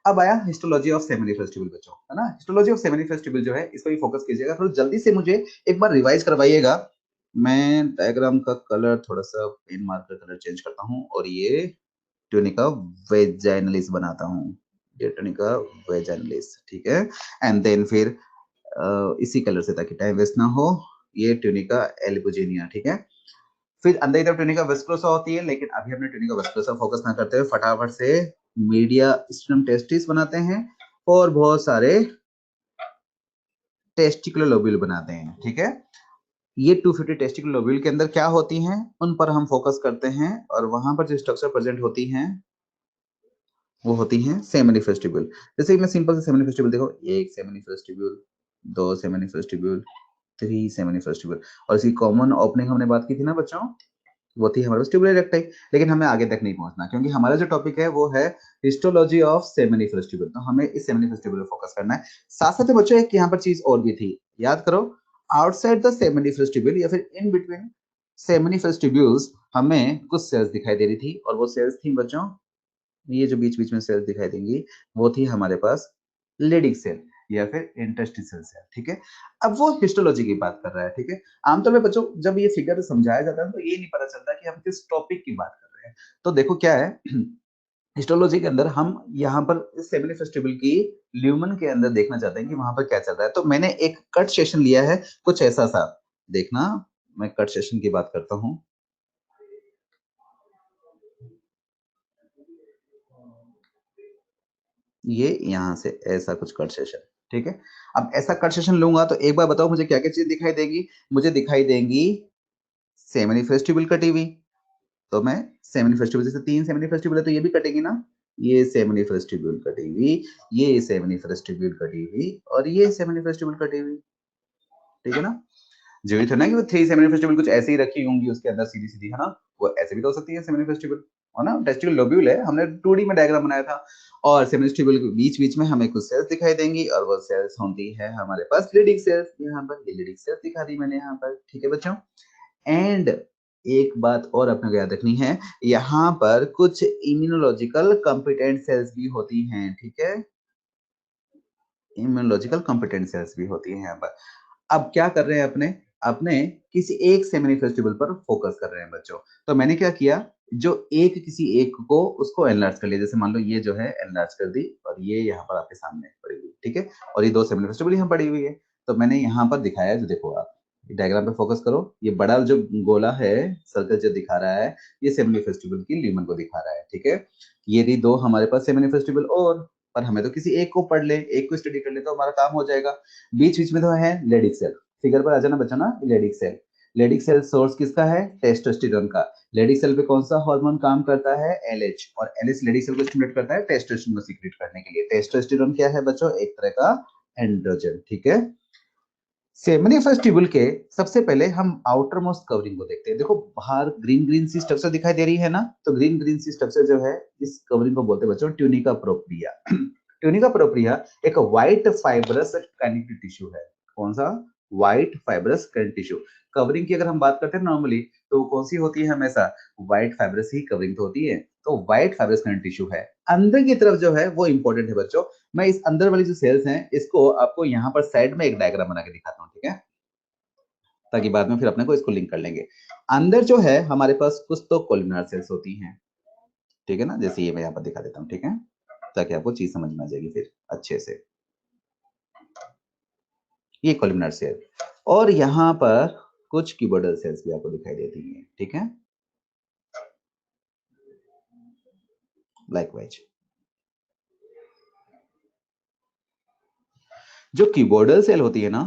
अब आया हिस्टोलॉजी ऑफ सेमिनिफेस्टिबल बच्चों, है ना। हिस्टोलॉजी ऑफ सेमिनिफेस्टिबल जो है इस पर भी फोकस कीजिएगा, थोड़ा जल्दी से मुझे एक बार रिवाइज करवाइएगा। मैं डायग्राम का कलर थोड़ा-सा पेन मार्कर कलर चेंज करता हूँ और ये ट्यूनिका वेजाइनलिस बनाता हूँ। ये ट्यूनिका वेजाइनलिस, ठीक है? एंड देन फिर इसी कलर से, ताकि टाइम वेस्ट ना हो, ये ट्यूनिका एल्बुजिनिया, ठीक है? फिर अंदर की तरफ ट्यूनिका विस्कोसा होती है, लेकिन अभी हमने ट्यूनिका विस्कोसा फोकस ना करते हुए फटाफट से मीडिया स्ट्रम टेस्टिस बनाते हैं और बहुत सारे टेस्टिकुलर लोब्यूल बनाते हैं, ठीक है? ये 250 टेस्टिकुलर लोब्यूल के अंदर क्या होती हैं, उन पर हम फोकस करते हैं और वहां पर जो स्ट्रक्चर प्रेजेंट होती हैं वो होती हैं सेमिनिफेस्टिब्यूल। जैसे कि मैं सिंपल से सेमिनिफेस्टिब्यूल देखो, एक सेमिनिफेस्टिब्यूल, दो सेमिनिफेस्टिब्यूल, थ्री सेमिनिफेस्टिब्यूल, और इसकी कॉमन ओपनिंग हमने बात की थी ना बच्चों, वो थी हमारे पास ट्यूबुलर रेक्टाई। लेकिन हमें आगे तक नहीं पहुंचना, क्योंकि हमारा जो टॉपिक है वो है हिस्टोलॉजी ऑफ सेमिनिफेस्टिब्यूल, तो हमें इस सेमिनिफेस्टिब्यूल पे फोकस करना है। साथ साथ में बच्चों एक यहाँ पर चीज और भी थी, याद करो, आउटसाइड द सेमिनिफेस्टिब्यूल या फिर इन बिटवीन सेमिनिफेस्टिब्यूल्स हमें कुछ सेल्स दिखाई दे रही थी, और वो सेल्स थी बच्चों, ये जो बीच बीच में सेल्स दिखाई देंगी वो थी हमारे पास लेडिक सेल या फिर इंटरस्टिशियल सेल, ठीक है? अब वो हिस्टोलॉजी की बात कर रहा है, ठीक है? आमतौर पे बच्चों जब ये फिगर समझाया जाता है तो ये नहीं पता चलता कि हम किस टॉपिक की बात कर रहे हैं। तो देखो क्या है, हिस्टोलॉजी के अंदर हम यहाँ पर इस सेमिनी फेस्टिवल की ल्यूमन के अंदर देखना चाहते हैं कि वहां पर क्या चल रहा है। तो मैंने एक कट सेशन लिया है कुछ ऐसा सा, देखना, मैं कट सेशन की बात करता हूँ। ये यहाँ से ऐसा कुछ कट सेशन, ठीक है? अब ऐसा कट सेशन लूंगा तो एक बार बताओ मुझे क्या क्या चीज दिखाई देगी? मुझे दिखाई देंगी सेमिनी फेस्टिवल कटी हुई, तो मैं सेमिनी फेस्टिवल, जैसे तीन सेमिनी फेस्टिवल है तो ये भी कटेगी ना, ये सेमिनी फेस्टिवल कटी हुई, ये सेमिनी फेस्टिवल कटी हुई और ये सेमिनी फेस्टिवल कटी हुई, ठीक है ना? जरूरी था ना कि वो थ्री सेमिनी फेस्टिवल कुछ ऐसे ही रखी होंगी उसके अंदर सीधी सीधी, है ना? वो ऐसे भी तो हो सकती है सेमिनी फेस्टिवल, है ना? टेस्टिकुलर लोब्यूल है, हमने 2D में डायग्राम बनाया था, और सेमिनी फेस्टिवल के बीच बीच में हमें कुछ सेल्स दिखाई देंगी और वो सेल्स होती है हमारे पास लीडिंग सेल्स, यहाँ पर ये लीडिंग सेल्स दिखा दी मैंने यहाँ पर, ठीक है बच्चों? एंड एक बात और अपने को याद रखनी है, यहाँ पर कुछ इम्यूनोलॉजिकल कॉम्पिटेंट सेल्स भी होती हैं, ठीक है? इम्यूनोलॉजिकल कॉम्पिटेंट सेल्स भी होती हैं यहाँ पर। अब क्या कर रहे हैं अपने, अपने किसी एक सेमिनी फेस्टिवल पर फोकस कर रहे हैं बच्चों। तो मैंने क्या किया, जो एक किसी एक को उसको एनलार्ज कर लिया, जैसे मान लो ये जो है एनलार्ज कर दी और ये यहाँ पर आपके सामने पड़ी हुई, ठीक है? और ये दो सेमिनी फेस्टिवल यहाँ पड़ी हुई है, तो मैंने यहाँ पर दिखाया, जो देखो आप डायग्राम पे फोकस करो, ये बड़ा जो गोला है, सर्कल जो दिखा रहा है, ये सेमिनी फेस्टिवल की ल्यूमन को दिखा रहा है, ठीक है? ये रही दो हमारे पास सेमिनी फेस्टिवल, और पर हमें तो किसी एक को पढ़ ले, एक को स्टडी कर ले तो हमारा काम हो जाएगा। बीच बीच में तो है लेडिक सेल, फिगर पर आ जाना बच्चा ना, Leydig cell. Leydig cell source किसका है? टेस्टोस्टेरोन का। लेडिक सेल पे कौन सा हार्मोन काम करता है? एलएच, और एलएच लेडिक सेल को स्टिमुलेट करता है टेस्टोस्टेरोन को सीक्रेट करने के लिए। टेस्टोस्टेरोन क्या है बच्चों? एक तरह का एंड्रोजन, ठीक है? सेमिनी फेस्टिवल के सबसे पहले हम आउटर मोस्ट कवरिंग को देखते हैं। देखो बाहर ग्रीन ग्रीन सी स्ट्रक्चर दिखाई दे रही है ना, तो ग्रीन ग्रीन सी स्ट्रक्चर जो है, इस कवरिंग को बोलते हैं बच्चों ट्यूनिका प्रोप्रिया। ट्यूनिका प्रोप्रिया एक व्हाइट फाइब्रस कनेक्टिव टिश्यू है। कौन सा? White fibrous connective tissue. Covering की अगर हम बात करते हैं नॉर्मली, तो कौन सी होती है? हमेशा व्हाइट फाइब्रस ही कवरिंग तो होती है, तो व्हाइट फाइब्रस कनेक्टिव टिश्यू है। अंदर की तरफ जो है वो इंपॉर्टेंट है बच्चों। मैं इस अंदर वाली जो सेल्स हैं इसको आपको यहाँ पर साइड में एक डायग्राम बना के दिखाता हूँ, ठीक है? ताकि बाद में फिर अपने को इसको लिंक कर लेंगे। अंदर जो है हमारे पास कुछ तो कोलिमिनार सेल्स होती हैं, ठीक है ना? जैसे ये मैं यहाँ पर दिखा देता हूँ, ठीक है? ताकि आपको चीज समझ में आ जाएगी फिर अच्छे से। ये कोलिमिनार सेल, और यहाँ पर कुछ क्यूबोइडल सेल्स भी आपको दिखाई देती हैं, ठीक है? लाइकवाइज जो क्यूबोइडल सेल होती है ना,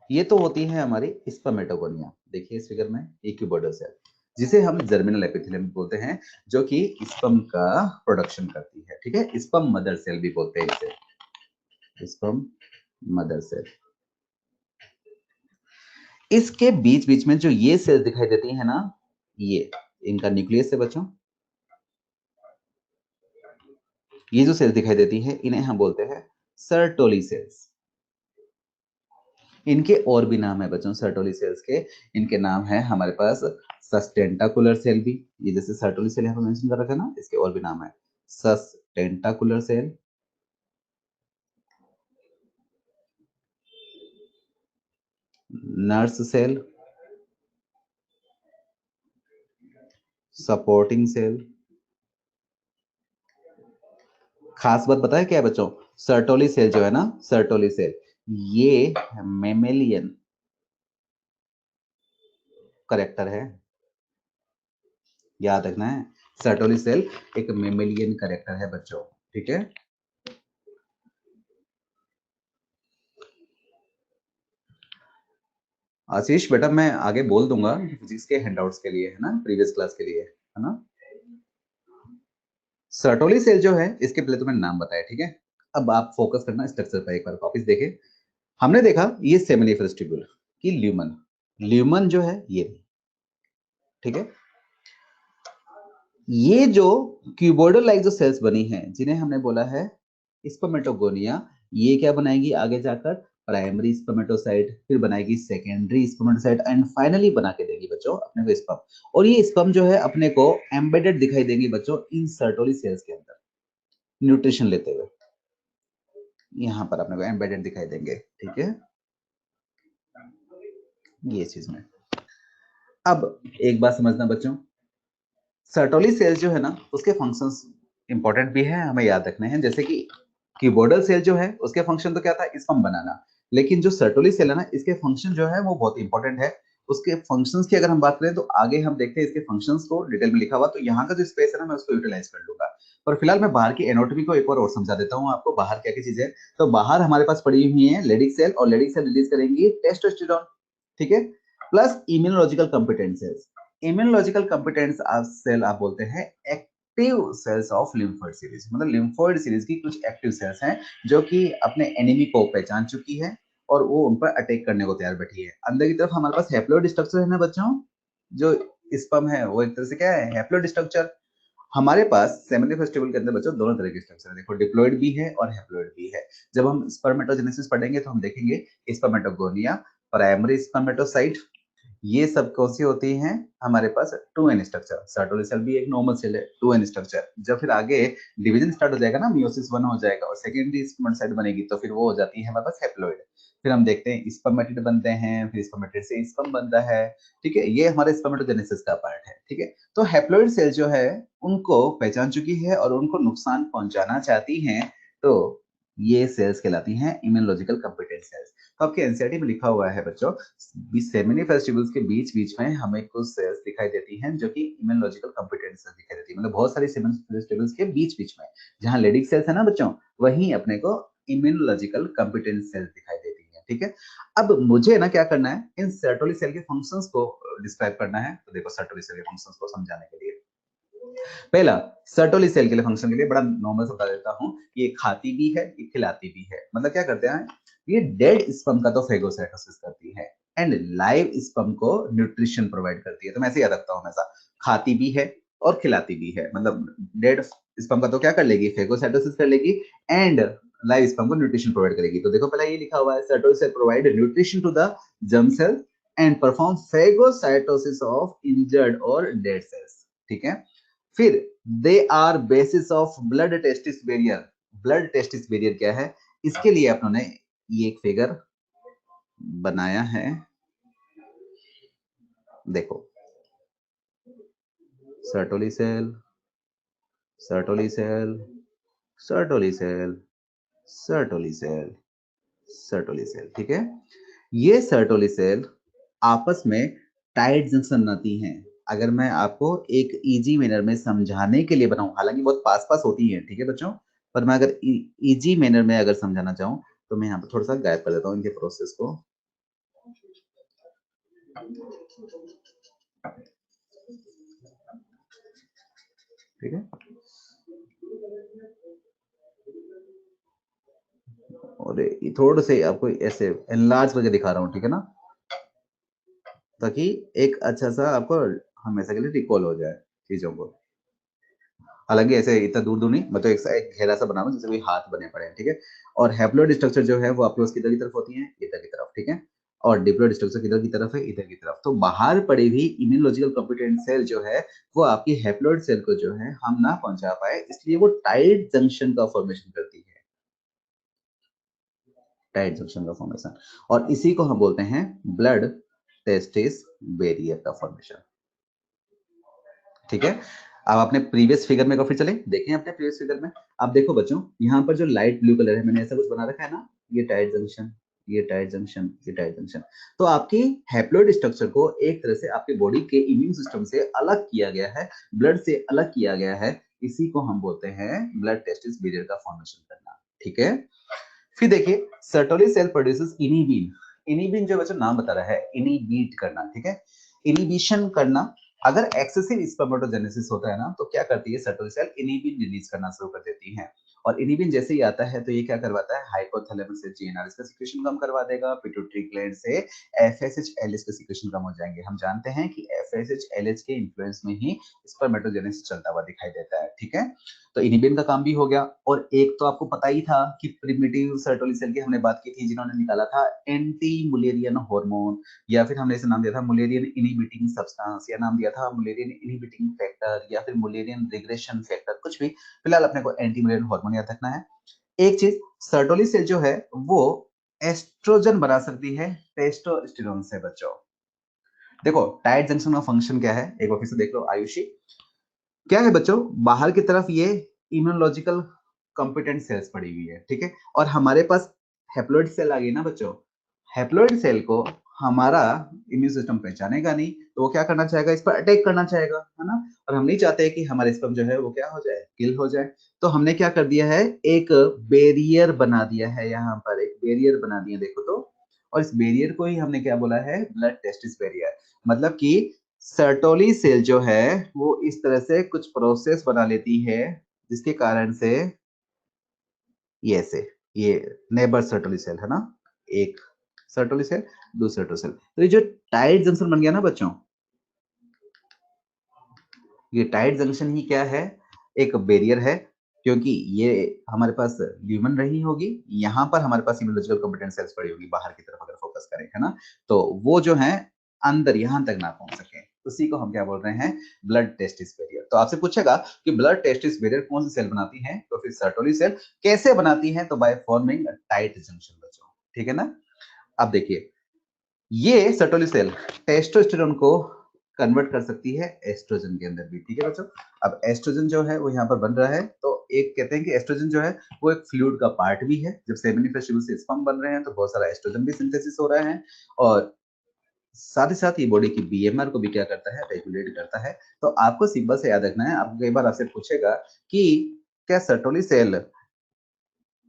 ये तो होती है हमारी स्पर्मेटोगोनिया। देखिए इस फिगर में, ये क्यूबोइडल सेल, जिसे हम जर्मिनल एपिथेलियम बोलते हैं, जो कि स्पर्म का प्रोडक्शन करती है, ठीक है? स्पर्म मदर सेल भी बोलते हैं इसे, स्पर्म मदर सेल। इसके बीच बीच में जो ये सेल दिखाई देती है ना, ये इनका न्यूक्लियस है बच्चों। ये जो सेल दिखाई देती है इन्हें हम बोलते हैं सर्टोली सेल्स। इनके और भी नाम है बच्चों सर्टोली सेल्स के। इनके नाम है हमारे पास सस्टेंटाकुलर सेल भी, ये जैसे सर्टोली सेल यहाँ पर मेंशन कर रखा है ना, इसके और भी नाम है sustentacular cell, nurse cell, supporting cell. खास बात पता है क्या है बच्चों, सर्टोली सेल जो है ना, सर्टोली सेल, ये मेमेलियन करेक्टर है, याद रखना है। सर्टोली सेल एक मेमेलियन करेक्टर है बच्चों, ठीक है। आशीष बेटा मैं आगे बोल दूंगा फिजिक्स के हैंडआउट्स के लिए, है ना, प्रीवियस क्लास के लिए, है ना। सर्टोली सेल जो है, इसके पहले तो मैंने नाम बताया, ठीक है। अब आप फोकस करना स्ट्रक्चर पर, एक बार वापस देखें। हमने देखा ये सेमिनिफरस ट्यूब्यूल की ल्यूमन, ल्यूमन जो है ये, ठीक है। ये जो क्यूबोइडल लाइक जो सेल्स बनी हैं, जिन्हें हमने बोला है स्पर्मेटोगोनिया, ये क्या बनाएगी आगे जाकर, प्राइमरी स्पर्मेटोसाइट, फिर बनाएगी सेकेंडरी स्पर्मेटोसाइट, एंड फाइनली बना के देगी बच्चों अपने को स्पर्म। और ये स्पर्म जो है अपने को एम्बेडेड दिखाई देंगी बच्चों इन सर्टोली सेल्स के अंदर, न्यूट्रिशन लेते हुए यहाँ पर अपने को एम्बेडेड दिखाई देंगे, ठीक है, ये चीज में। अब एक बात समझना बच्चों, सर्टोली सेल्स जो है ना, उसके फंक्शंस इंपॉर्टेंट भी है, हमें याद रखने हैं। जैसे कि क्यूबोइडल सेल जो है उसके फंक्शन तो क्या था, स्पर्म बनाना, लेकिन जो सर्टोली सेल है ना, इसके फंक्शन जो है वो बहुत इंपॉर्टेंट है। उसके फंक्शंस की अगर हम बात करें तो आगे हम देखते हैं इसके फंक्शंस को डिटेल में लिखा हुआ, तो यहाँ का जो स्पेस है ना मैं उसको यूटिलाइज कर लूंगा। पर फिलहाल मैं बाहर की एनाटॉमी को एक बार और समझा देता हूँ आपको, बाहर क्या क्या चीजें हैं। तो बाहर हमारे पास पड़ी हुई है लेडिक सेल, और लेडिक सेल रिलीज करेंगी टेस्टोस्टेरोन, ठीक है, plus immunological competences. Immunological competence cell आप बोलते हैं active cells of lymphoid series, मतलब लिम्फोइड सीरीज की कुछ एक्टिव सेल्स हैं जो कि अपने एनिमी को पहचान चुकी है और वो उन पर अटैक करने को तैयार बैठी है। अंदर की तरफ हमारे पास हैप्लोइड स्ट्रक्चर है ना बच्चों, जो स्पर्म है वो एक तरह से क्या है, हैप्लोइड स्ट्रक्चर। हमारे पास सेमिनिफरस ट्यूबुल के अंदर बच्चों दोनों तरह के स्ट्रक्चर है, देखो डिप्लॉइड भी है और हैप्लॉइड भी है। जब हम स्पर्मेटोजेनेसिस पढ़ेंगे तो हम देखेंगे स्पर्मेटोगोनिया, प्राइमरी स्पर्मेटोसाइट, ये सब कौन सी होती हैं हमारे पास, two N structure. Sertoli cell भी एक नॉर्मल सेल है, टू एन स्ट्रक्चर। जब फिर आगे डिवीजन स्टार्ट हो जाएगा ना, मियोसिस वन हो जाएगा और सेकेंडरी स्पर्मेटोसाइट बनेगी, तो फिर वो हो जाती है हमारे पास हैप्लॉइड। फिर हम देखते हैं स्पर्मेटिड बनते हैं, फिर स्पर्मेटिड से स्पर्म बनता है, ठीक है, ये हमारे स्पर्मेटोजेनेसिस का पार्ट है, ठीक है। तो हैप्लॉइड सेल जो है उनको पहचान चुकी है और उनको नुकसान पहुंचाना चाहती हैं, तो ये सेल्स कहलाती हैं इम्यूनोलॉजिकल कॉम्पिटेंट सेल्स। तो आपके एनसीईआरटी में लिखा हुआ है बच्चों, सेमिनी फेस्टिवल्स के बीच बीच में हमें कुछ सेल्स दिखाई देती हैं जो कि इम्यूनोलॉजिकल कॉम्पिटेंस दिखाई देती है, मतलब बहुत सारी सेमिनी फेस्टिवल्स के बीच बीच में जहां लेडिक सेल्स है ना बच्चों, वहीं अपने को इम्यूनोलॉजिकल कॉम्पिटेंस सेल्स दिखाई देती है, ठीक है। अब मुझे ना क्या करना है, इन सर्टोली सेल के फंक्शंस को डिस्क्राइब करना है। तो देखो सर्टोली सेल के फंक्शंस को समझाने के लिए, पहला, सर्टोली सेल के लिए फंक्शन के लिए बड़ा नॉर्मल समझा देता हूँ, ये खाती भी है ये खिलाती भी है। मतलब क्या करते हैं, ये डेड स्पर्म का तो फेगोसाइटोसिस करती है एंड लाइव स्पर्म को न्यूट्रिशन प्रोवाइड करती है। तो मैं ऐसे याद रखता हूँ हमेशा, खाती भी है और खिलाती भी है, मतलब डेड स्पर्म का तो क्या कर लेगी, फेगोसाइटोसिस कर लेगी, एंड लाइव स्पर्म को न्यूट्रिशन प्रोवाइड करेगी। तो देखो पहले ये लिखा हुआ है, Sertoli cell provide nutrition to the germ cell and perform phagocytosis of injured और डेड सेल्स, ठीक है। फिर they are basis of blood testis barrier. Blood testis barrier क्या है, इसके लिए अपनों ये एक फिगर बनाया है, देखो, Sertoli cell, Sertoli cell, Sertoli cell, Sertoli cell, Sertoli cell, ठीक है। ये सर्टोली सेल आपस में टाइट जंक्शन बनाती हैं। अगर मैं आपको एक इजी मैनर में समझाने के लिए बनाऊं, हालांकि बहुत पास पास होती है, ठीक है बच्चों, पर मैं अगर इजी मैनर में अगर समझाना चाहूं तो मैं यहाँ पर थोड़ा सा गायब कर देता हूँ इनके प्रोसेस को, ठीक है। और ये थोड़े से आपको ऐसे एनलार्ज करके दिखा रहा हूँ, ठीक है ना, ताकि एक अच्छा सा आपको हमेशा के लिए रिकॉल हो जाए चीजों को। हालांकि ऐसे इतना दूर दूर नहीं, मैं तो एक घेरा सा बना हूं जैसे कोई हाथ बने पड़े हैं, ठीक है। और हैप्लॉइड स्ट्रक्चर जो है वो आपके किधर की तरफ होती है, इधर की तरफ, ठीक है। और डिप्लॉइड स्ट्रक्चर किधर की तरफ है, इधर की तरफ। तो बाहर पड़ी हुई इम्यूनोलॉजिकल कॉम्पिटेंट सेल जो है वो आपकी हैप्लॉइड सेल को जो है हम ना पहुंचा पाए, इसलिए वो टाइट जंक्शन का फॉर्मेशन करती है, टाइट जंक्शन का फॉर्मेशन, और इसी को हम बोलते हैं ब्लड टेस्टिस बैरियर का फॉर्मेशन। ठीक है, अब अपने प्रीवियस फिगर में फिर चले देखें अपने प्रीवियस फिगर में। अब देखो बच्चों, यहाँ पर जो लाइट ब्लू कलर है, मैंने ऐसा कुछ बना रखा है ना, ये टाइट जंक्शन, ये टाइट जंक्शन, ये टाइट जंक्शन। तो आपकी हैप्लॉइड स्ट्रक्चर को एक तरह से आपके बॉडी के इम्यून सिस्टम से अलग किया गया है, ब्लड से अलग किया गया है। इसी को हम बोलते हैं ब्लड टेस्टिस बैरियर का फॉर्मेशन करना। ठीक है, फिर देखिए Sertoli cell produces inhibin. Inhibin जो बच्चों नाम बता रहा है, इनिबिट करना। ठीक है, इनिबिशन करना। अगर एक्सेसिव स्पर्मेटोजेनेसिस होता है ना, तो क्या करती है सर्टोली सेल, इनिबिन रिलीज करना शुरू कर देती है। और इनिबिन जैसे ही आता है तो ये क्या करवाता है, हाइपोथैलेमस से जीएनआरएच का सिक्रेशन कम करवा देगा, पिट्यूटरी ग्लैंड से एफएसएच एलएच का सिक्रेशन कम हो जाएंगे। हम जानते हैं कि एफएसएच एलएच के इन्फ्लुएंस में ही स्पर्मेटोजेनेसिस चलता हुआ दिखाई देता है। ठीक है, तो इनिबिन का काम भी हो गया। और एक तो आपको पता ही था कि प्रिमिटिव सर्टोली सेल की हमने बात की थी, जिन्होंने निकाला था एंटी मुलेरियन हार्मोन, या फिर हमने इसे नाम दिया था मुलेरियन इनहिबिटिंग सब्सटेंस, या नाम दिया था मुलेरियन इनहिबिटिंग फैक्टर, या फिर मुलेरियन रिग्रेशन फैक्टर, कुछ भी। फिलहाल अपने को एंटी मुलेरियन हार्मोन याद रखना है। एक चीज, सर्टोली सेल जो है वो एस्ट्रोजन बना सकती है टेस्टोस्टेरोन से बच्चों। देखो टाइट जंक्शन का फंक्शन क्या है, एक बार फिर से देख लो आयुषी। क्या है बच्चों, बाहर की तरफ ये इम्यूनोलॉजिकल कॉम्पिटेंट सेल्स पड़ी हुई है। ठीक है, और हमारे पास हैप्लॉइड सेल आ गई ना बच्चों। हैप्लॉइड सेल को हमारा इम्यून सिस्टम पहचानेगा नहीं, तो वो क्या करना चाहेगा, इस पर अटैक करना चाहेगा, है ना। और हम नहीं चाहते कि हमारे स्पर्म जो है वो क्या हो जाए, किल हो जाए। तो हमने क्या कर दिया है, एक बैरियर बना दिया है, यहाँ पर एक बैरियर बना दिया, देखो तो। और इस बैरियर को ही हमने क्या बोला है, ब्लड टेस्टिस बैरियर। मतलब कि सर्टोली सेल जो है वो इस तरह से कुछ प्रोसेस बना लेती है, जिसके कारण से ये नेबर सर्टोली सेल है ना, एक सर्टोली सेल, दूसरा सर्टोली सेल। तो ये जो टाइट जंक्शन बन गया ना बच्चों, ये टाइट जंक्शन ही क्या है, एक बैरियर है। क्योंकि ये हमारे पास ल्यूमन रही होगी, यहाँ पर हमारे पास इम्यूनोलॉजिकल कॉम्पिटेंट सेल्स पड़ी होगी, बाहर की तरफ अगर फोकस करें, है ना। तो वो जो है अंदर यहाँ तक ना पहुंच सके, उसी को हम क्या बोल रहे हैं, ब्लड टेस्टिस बैरियर। तो आपसे पूछेगा कि ब्लड टेस्टिस बैरियर कौन सी सेल बनाती है, तो फिर सर्टोली सेल। कैसे बनाती है, तो बाय फॉर्मिंग टाइट जंक्शन बच्चों। ठीक है ना। अब देखिए, ये सर्टोली सेल टेस्टोस्टेरोन को कन्वर्ट कर सकती है एस्ट्रोजन के अंदर भी। ठीक है बच्चों, अब एस्ट्रोजन जो है वो यहाँ पर बन रहा है। तो एक कहते हैं कि एस्ट्रोजन जो है वो एक फ्लूइड का पार्ट भी है। जब सेमिनिफेस्ट ट्यूब से स्पर्म बन रहे हैं तो बहुत सारा एस्ट्रोजन भी सिंथेसिस हो रहा है, और साथ ही साथ ये बॉडी की बीएमआर को भी क्या करता है, रेगुलेट करता है। तो आपको सिंपल से याद रखना है, आपको कई बार आपसे पूछेगा कि क्या सर्टोली सेल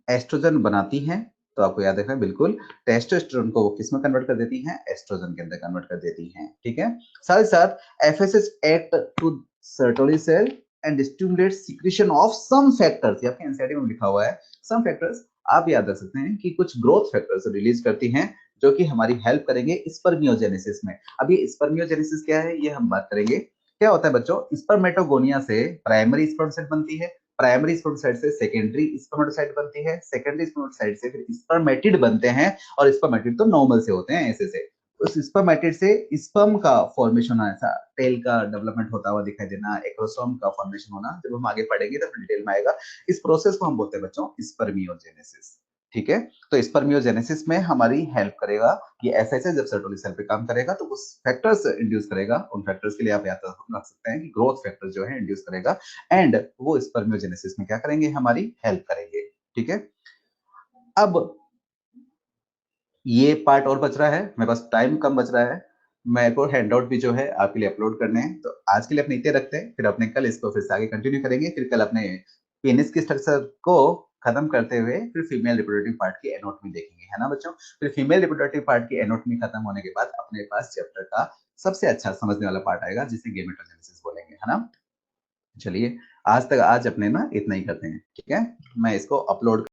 एस्ट्रोजन बनाती हैं, तो आपको याद रखना है बिल्कुल, टेस्टोस्टेरोन को वो किसमें कन्वर्ट कर देती हैं, एस्ट्रोजन के अंदर कन्वर्ट कर देती हैं। ठीक है, साथ ही साथ FSH act to Sertoli cell and stimulate secretion of some factors. आपके एनसीईआरटी में लिखा हुआ है सम फैक्टर्स, आप याद रख सकते हैं कि कुछ ग्रोथ फैक्टर्स रिलीज करती हैं, जो कि हमारी हेल्प करेंगे स्पर्मियोजेनेसिस में। अब ये स्पर्मियोजेनेसिस क्या है, ये हम बात करेंगे। क्या होता है बच्चों, स्पर्मेटोगोनिया से प्राइमरी स्पर्म सेल बनती है, प्राइमरी स्पर्मेटोसाइट से सेकेंडरी स्पर्मेटोसाइट बनती है, सेकेंडरी स्पर्मेटोसाइट से फिर स्पर्मेटिड बनते हैं, और स्पर्मेटिड तो नॉर्मल से होते हैं ऐसे से। उस स्पर्मेटिड से स्पर्म का फॉर्मेशन होना, ऐसा टेल का डेवलपमेंट होता हुआ दिखाई देना, एक्रोसोम का फॉर्मेशन होना, जब हम आगे पढ़ेंगे तो डिटेल में आएगा। इस प्रोसेस को हम बोलते हैं बच्चों स्पर्मियोजेनेसिस। ठीक है, तो स्पर्मियोजेनेसिस में हमारी हेल्प करेगा ये एफएसएच। जब सर्टोली सेल पे काम करेगा तो कुछ फैक्टर्स इंड्यूस करेगा, उन फैक्टर्स के लिए आप याद रख सकते हैं कि ग्रोथ फैक्टर जो है इंड्यूस करेगा, एंड वो स्पर्मियोजेनेसिस में क्या करेंगे, हमारी हेल्प करेंगे। ठीक है, अब ये पार्ट और बच रहा है, मेरे पास टाइम कम बच रहा है, मेरे को हैंडआउट भी जो है आपके लिए अपलोड करने हैं। तो आज के लिए अपने इतने रखते हैं, फिर अपने कल इसको फिर से आगे कंटिन्यू करेंगे। फिर कल अपने पेनिस की स्ट्रक्चर को खत्म करते हुए फिर फीमेल रिप्रोडक्टिव पार्ट की एनाटॉमी देखेंगे, है ना बच्चों। फिर फीमेल रिप्रोडक्टिव पार्ट की एनाटॉमी खत्म होने के बाद अपने पास चैप्टर का सबसे अच्छा समझने वाला पार्ट आएगा, जिसे गेमेटोजेनेसिस बोलेंगे, है ना। चलिए आज तक, आज अपने ना इतना ही करते हैं। ठीक है, मैं इसको अपलोड